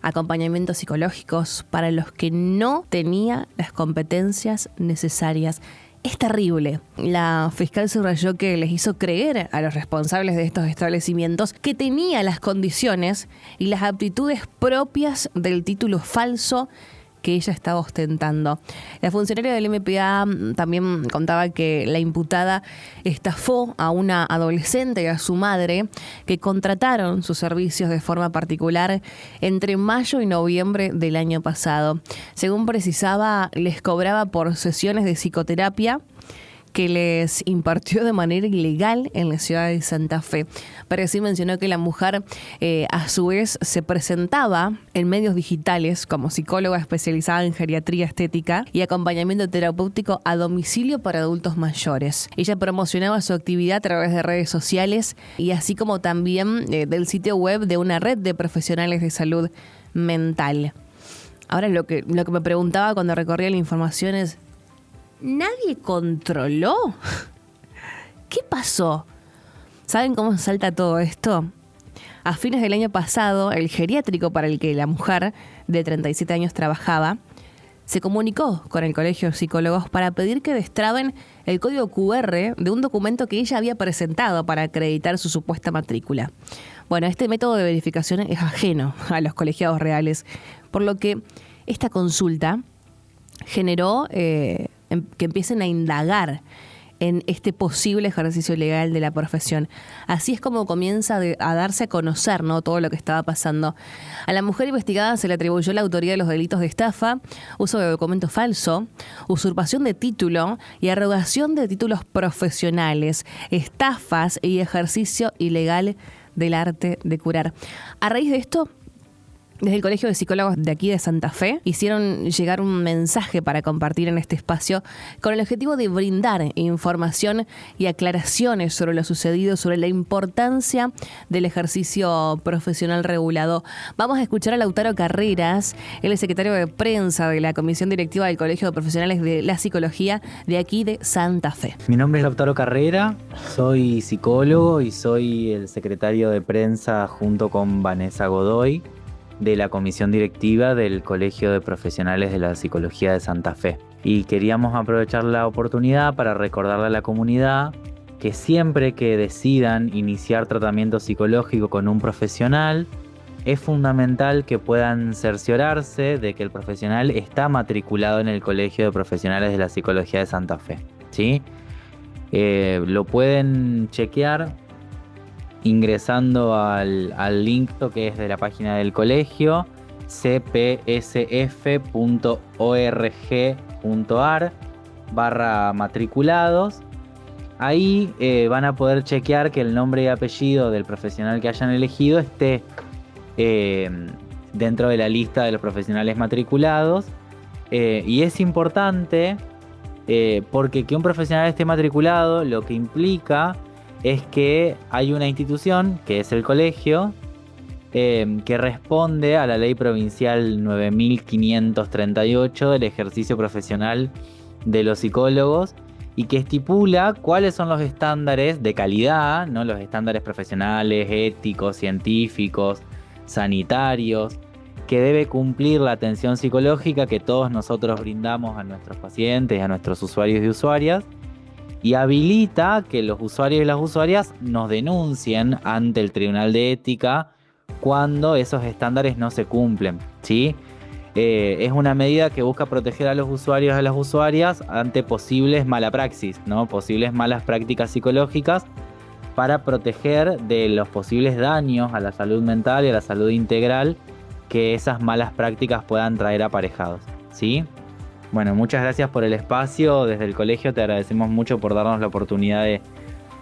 acompañamientos psicológicos para los que no tenía las competencias necesarias. Es terrible. La fiscal subrayó que les hizo creer a los responsables de estos establecimientos que tenía las condiciones y las aptitudes propias del título falso que ella estaba ostentando. La funcionaria del MPA también contaba que la imputada estafó a una adolescente y a su madre que contrataron sus servicios de forma particular entre mayo y noviembre del año pasado. Según precisaba, les cobraba por sesiones de psicoterapia que les impartió de manera ilegal en la ciudad de Santa Fe. Pero sí mencionó que la mujer a su vez se presentaba en medios digitales como psicóloga especializada en geriatría estética y acompañamiento terapéutico a domicilio para adultos mayores. Ella promocionaba su actividad a través de redes sociales y así como también del sitio web de una red de profesionales de salud mental. Ahora lo que me preguntaba cuando recorría la información es, ¿nadie controló? ¿Qué pasó? ¿Saben cómo salta todo esto? A fines del año pasado, el geriátrico para el que la mujer de 37 años trabajaba se comunicó con el Colegio de Psicólogos para pedir que destraben el código QR de un documento que ella había presentado para acreditar su supuesta matrícula. Bueno, este método de verificación es ajeno a los colegiados reales, por lo que esta consulta generó que empiecen a indagar en este posible ejercicio ilegal de la profesión. Así es como comienza a darse a conocer, ¿no?, todo lo que estaba pasando. A la mujer investigada se le atribuyó la autoría de los delitos de estafa, uso de documento falso, usurpación de título y arrogación de títulos profesionales, estafas y ejercicio ilegal del arte de curar. A raíz de esto, desde el Colegio de Psicólogos de aquí de Santa Fe hicieron llegar un mensaje para compartir en este espacio con el objetivo de brindar información y aclaraciones sobre lo sucedido, sobre la importancia del ejercicio profesional regulado. Vamos a escuchar a Lautaro Carreras, él es secretario de prensa de la Comisión Directiva del Colegio de Profesionales de la Psicología de aquí de Santa Fe. Mi nombre es Lautaro Carrera, soy psicólogo y soy el secretario de prensa junto con Vanessa Godoy de la Comisión Directiva del Colegio de Profesionales de la Psicología de Santa Fe. Y queríamos aprovechar la oportunidad para recordarle a la comunidad que siempre que decidan iniciar tratamiento psicológico con un profesional, es fundamental que puedan cerciorarse de que el profesional está matriculado en el Colegio de Profesionales de la Psicología de Santa Fe, ¿sí? Lo pueden chequear ingresando al link que es de la página del colegio, cpsf.org.ar/matriculados. Ahí van a poder chequear que el nombre y apellido del profesional que hayan elegido esté dentro de la lista de los profesionales matriculados. Y es importante porque que un profesional esté matriculado lo que implica es que hay una institución, que es el colegio, que responde a la ley provincial 9538 del ejercicio profesional de los psicólogos y que estipula cuáles son los estándares de calidad, ¿no? Los estándares profesionales, éticos, científicos, sanitarios, que debe cumplir la atención psicológica que todos nosotros brindamos a nuestros pacientes, a nuestros usuarios y usuarias, y habilita que los usuarios y las usuarias nos denuncien ante el Tribunal de Ética cuando esos estándares no se cumplen, ¿sí? Es una medida que busca proteger a los usuarios y a las usuarias ante posibles mala praxis, ¿no? Posibles malas prácticas psicológicas, para proteger de los posibles daños a la salud mental y a la salud integral que esas malas prácticas puedan traer aparejados, ¿sí? Bueno, muchas gracias por el espacio. Desde el colegio te agradecemos mucho por darnos la oportunidad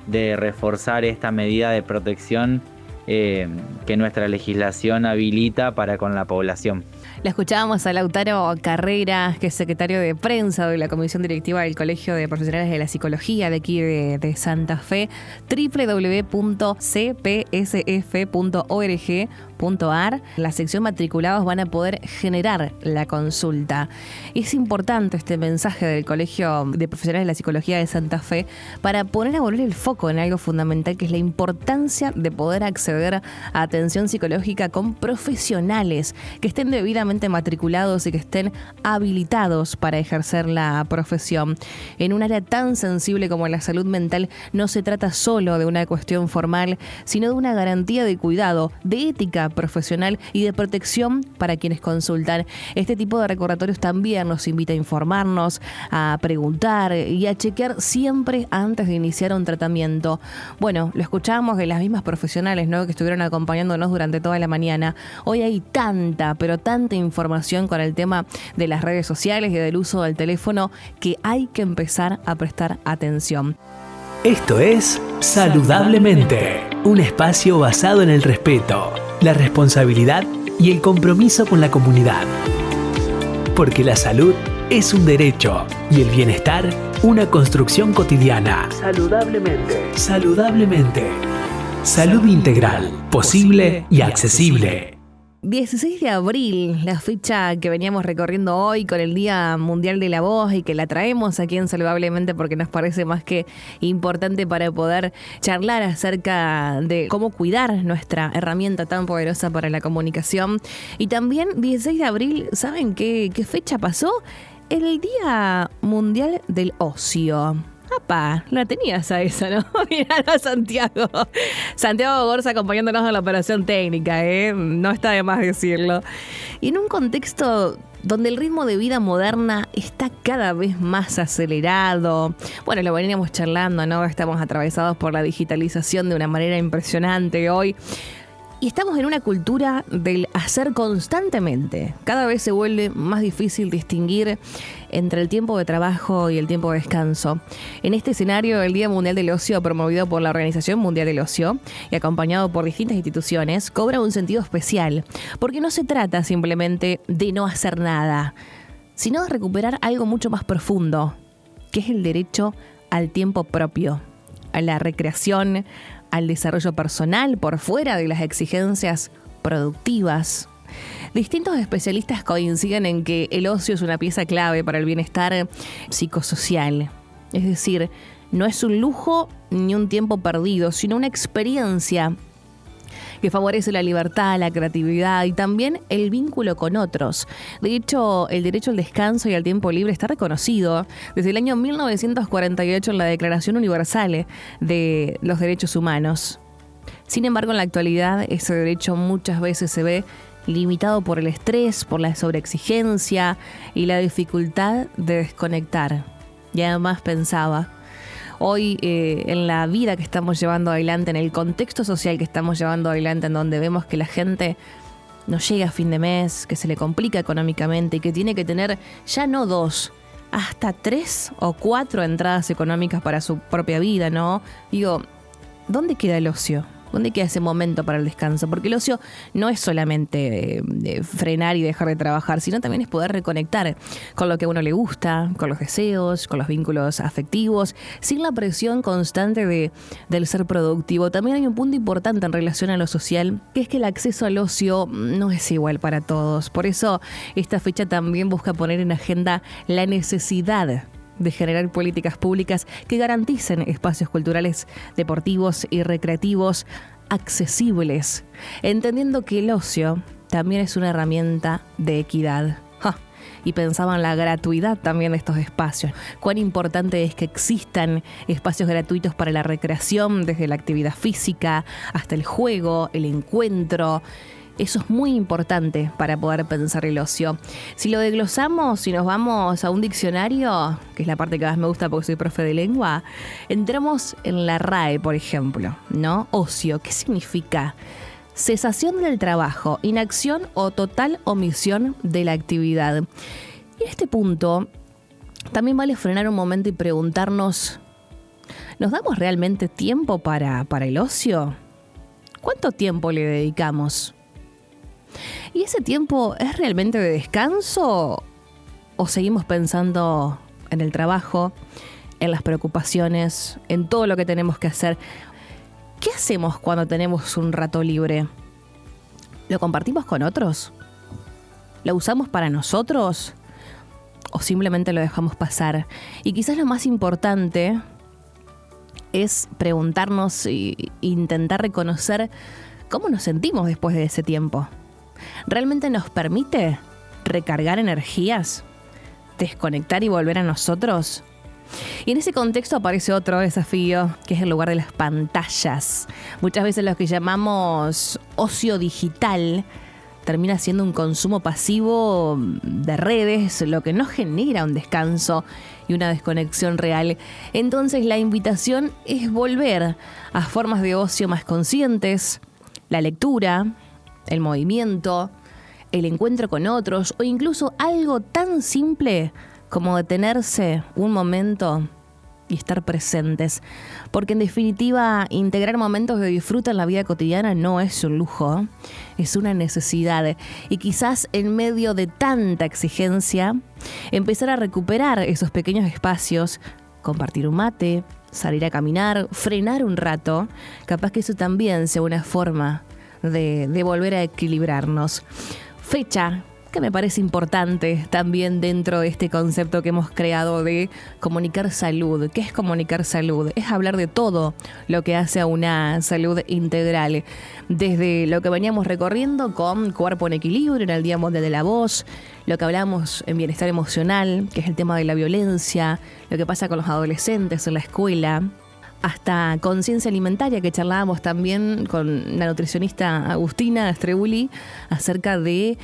de reforzar esta medida de protección que nuestra legislación habilita para con la población. La escuchábamos a Lautaro Carreras, que es secretario de prensa de la Comisión Directiva del Colegio de Profesionales de la Psicología de aquí de Santa Fe, www.cpsf.org.ar. La sección matriculados van a poder generar la consulta. Es importante este mensaje del Colegio de Profesionales de la Psicología de Santa Fe para poner a volver el foco en algo fundamental, que es la importancia de poder acceder a atención psicológica con profesionales que estén debidamente matriculados y que estén habilitados para ejercer la profesión. En un área tan sensible como la salud mental no se trata solo de una cuestión formal, sino de una garantía de cuidado, de ética profesional y de protección para quienes consultan. Este tipo de recordatorios también nos invita a informarnos, a preguntar y a chequear siempre antes de iniciar un tratamiento. Bueno, lo escuchábamos de las mismas profesionales, ¿no?, que estuvieron acompañándonos durante toda la mañana. Hoy hay tanta, pero tanta información con el tema de las redes sociales y del uso del teléfono que hay que empezar a prestar atención. Esto es Saludablemente, un espacio basado en el respeto, la responsabilidad y el compromiso con la comunidad. Porque la salud es un derecho y el bienestar una construcción cotidiana. Saludablemente. Saludablemente. Salud integral, posible y accesible. 16 de abril, la fecha que veníamos recorriendo hoy con el Día Mundial de la Voz y que la traemos aquí en Saludablemente porque nos parece más que importante para poder charlar acerca de cómo cuidar nuestra herramienta tan poderosa para la comunicación. Y también 16 de abril, ¿saben qué fecha pasó? El Día Mundial del Ocio. ¡Apa! La tenías a esa, ¿no? Mirá a Santiago. Santiago Gorza acompañándonos en la operación técnica, ¿eh? No está de más decirlo. Y en un contexto donde el ritmo de vida moderna está cada vez más acelerado. Bueno, lo veníamos charlando, ¿no? Estamos atravesados por la digitalización de una manera impresionante hoy. Y estamos en una cultura del hacer constantemente. Cada vez se vuelve más difícil distinguir entre el tiempo de trabajo y el tiempo de descanso. En este escenario, el Día Mundial del Ocio, promovido por la Organización Mundial del Ocio y acompañado por distintas instituciones, cobra un sentido especial, porque no se trata simplemente de no hacer nada, sino de recuperar algo mucho más profundo, que es el derecho al tiempo propio, a la recreación, al desarrollo personal por fuera de las exigencias productivas. Distintos especialistas coinciden en que el ocio es una pieza clave para el bienestar psicosocial. Es decir, no es un lujo ni un tiempo perdido, sino una experiencia que favorece la libertad, la creatividad y también el vínculo con otros. De hecho, el derecho al descanso y al tiempo libre está reconocido desde el año 1948 en la Declaración Universal de los Derechos Humanos. Sin embargo, en la actualidad, ese derecho muchas veces se ve limitado por el estrés, por la sobreexigencia y la dificultad de desconectar. Y además pensaba, hoy en la vida que estamos llevando adelante, en el contexto social que estamos llevando adelante, en donde vemos que la gente no llega a fin de mes, que se le complica económicamente y que tiene que tener ya no 2, hasta 3 o 4 entradas económicas para su propia vida, ¿no? Digo, ¿dónde queda el ocio? ¿Dónde queda ese momento para el descanso? Porque el ocio no es solamente frenar y dejar de trabajar, sino también es poder reconectar con lo que a uno le gusta, con los deseos, con los vínculos afectivos, sin la presión constante del ser productivo. También hay un punto importante en relación a lo social, que es que el acceso al ocio no es igual para todos. Por eso esta fecha también busca poner en agenda la necesidad de generar políticas públicas que garanticen espacios culturales, deportivos y recreativos accesibles, entendiendo que el ocio también es una herramienta de equidad. Y pensaba en la gratuidad también de estos espacios. Cuán importante es que existan espacios gratuitos para la recreación, desde la actividad física hasta el juego, el encuentro. Eso es muy importante para poder pensar el ocio. Si lo desglosamos, si nos vamos a un diccionario, que es la parte que más me gusta porque soy profe de lengua, entramos en la RAE, por ejemplo, ¿no? Ocio, ¿qué significa? Cesación del trabajo, inacción o total omisión de la actividad. Y en este punto, también vale frenar un momento y preguntarnos, ¿nos damos realmente tiempo para el ocio? ¿Cuánto tiempo le dedicamos? ¿Y ese tiempo es realmente de descanso? ¿O seguimos pensando en el trabajo, en las preocupaciones, en todo lo que tenemos que hacer? ¿Qué hacemos cuando tenemos un rato libre? ¿Lo compartimos con otros? ¿Lo usamos para nosotros? ¿O simplemente lo dejamos pasar? Y quizás lo más importante es preguntarnos e intentar reconocer cómo nos sentimos después de ese tiempo. ¿Realmente nos permite recargar energías? ¿Desconectar y volver a nosotros? Y en ese contexto aparece otro desafío, que es el lugar de las pantallas. Muchas veces lo que llamamos ocio digital termina siendo un consumo pasivo de redes, lo que no genera un descanso y una desconexión real. Entonces la invitación es volver a formas de ocio más conscientes, la lectura, el movimiento, el encuentro con otros o incluso algo tan simple como detenerse un momento y estar presentes. Porque en definitiva, integrar momentos de disfrute en la vida cotidiana no es un lujo, es una necesidad. Y quizás en medio de tanta exigencia, empezar a recuperar esos pequeños espacios, compartir un mate, salir a caminar, frenar un rato, capaz que eso también sea una forma de volver a equilibrarnos. Fecha que me parece importante también dentro de este concepto que hemos creado de comunicar salud. ¿Qué es comunicar salud? Es hablar de todo lo que hace a una salud integral. Desde lo que veníamos recorriendo con Cuerpo en Equilibrio en el Día Mundial de la Voz, lo que hablamos en bienestar emocional, que es el tema de la violencia, lo que pasa con los adolescentes en la escuela, hasta conciencia alimentaria, que charlábamos también con la nutricionista Agustina Strebuli acerca de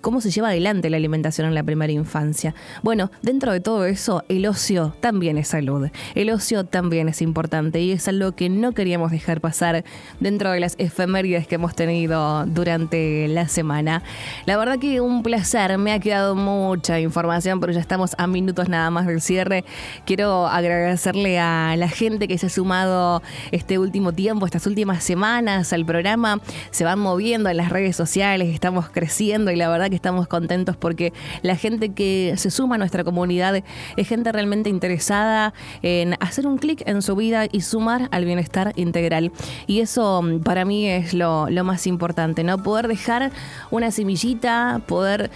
cómo se lleva adelante la alimentación en la primera infancia. Bueno, dentro de todo eso, el ocio también es salud. El ocio también es importante y es algo que no queríamos dejar pasar dentro de las efemérides que hemos tenido durante la semana. La verdad que un placer, me ha quedado mucha información, pero ya estamos a minutos nada más del cierre. Quiero agradecerle a la gente que se ha sumado este último tiempo, estas últimas semanas al programa. Se van moviendo en las redes sociales, estamos creciendo y la verdad que estamos contentos porque la gente que se suma a nuestra comunidad es gente realmente interesada en hacer un clic en su vida y sumar al bienestar integral. Y eso para mí es lo más importante, ¿no? Poder dejar una semillita, poder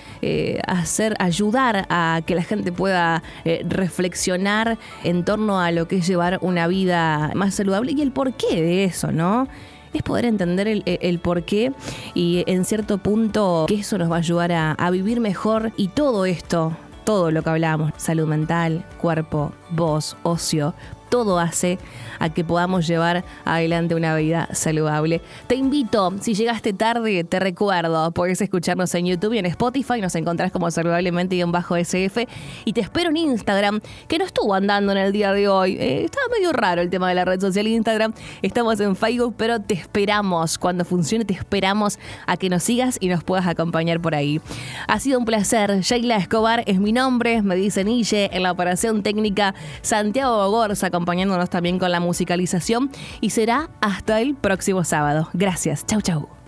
ayudar a que la gente pueda reflexionar en torno a lo que es llevar una vida más saludable y el porqué de eso, ¿no? Es poder entender el porqué y en cierto punto que eso nos va a ayudar a vivir mejor y todo esto, todo lo que hablamos, salud mental, cuerpo, voz, ocio, todo hace a que podamos llevar adelante una vida saludable. Te invito, si llegaste tarde, te recuerdo, podés escucharnos en YouTube y en Spotify, nos encontrás como saludablemente_SF y te espero en Instagram, que no estuvo andando en el día de hoy. Estaba medio raro el tema de la red social Instagram, estamos en Facebook, pero te esperamos, cuando funcione te esperamos a que nos sigas y nos puedas acompañar por ahí. Ha sido un placer. Sheila Escobar es mi nombre, me dicen Ille, en la operación técnica Santiago Gorza acompañándonos también con la musicalización y será hasta el próximo sábado. Gracias. Chau, chau.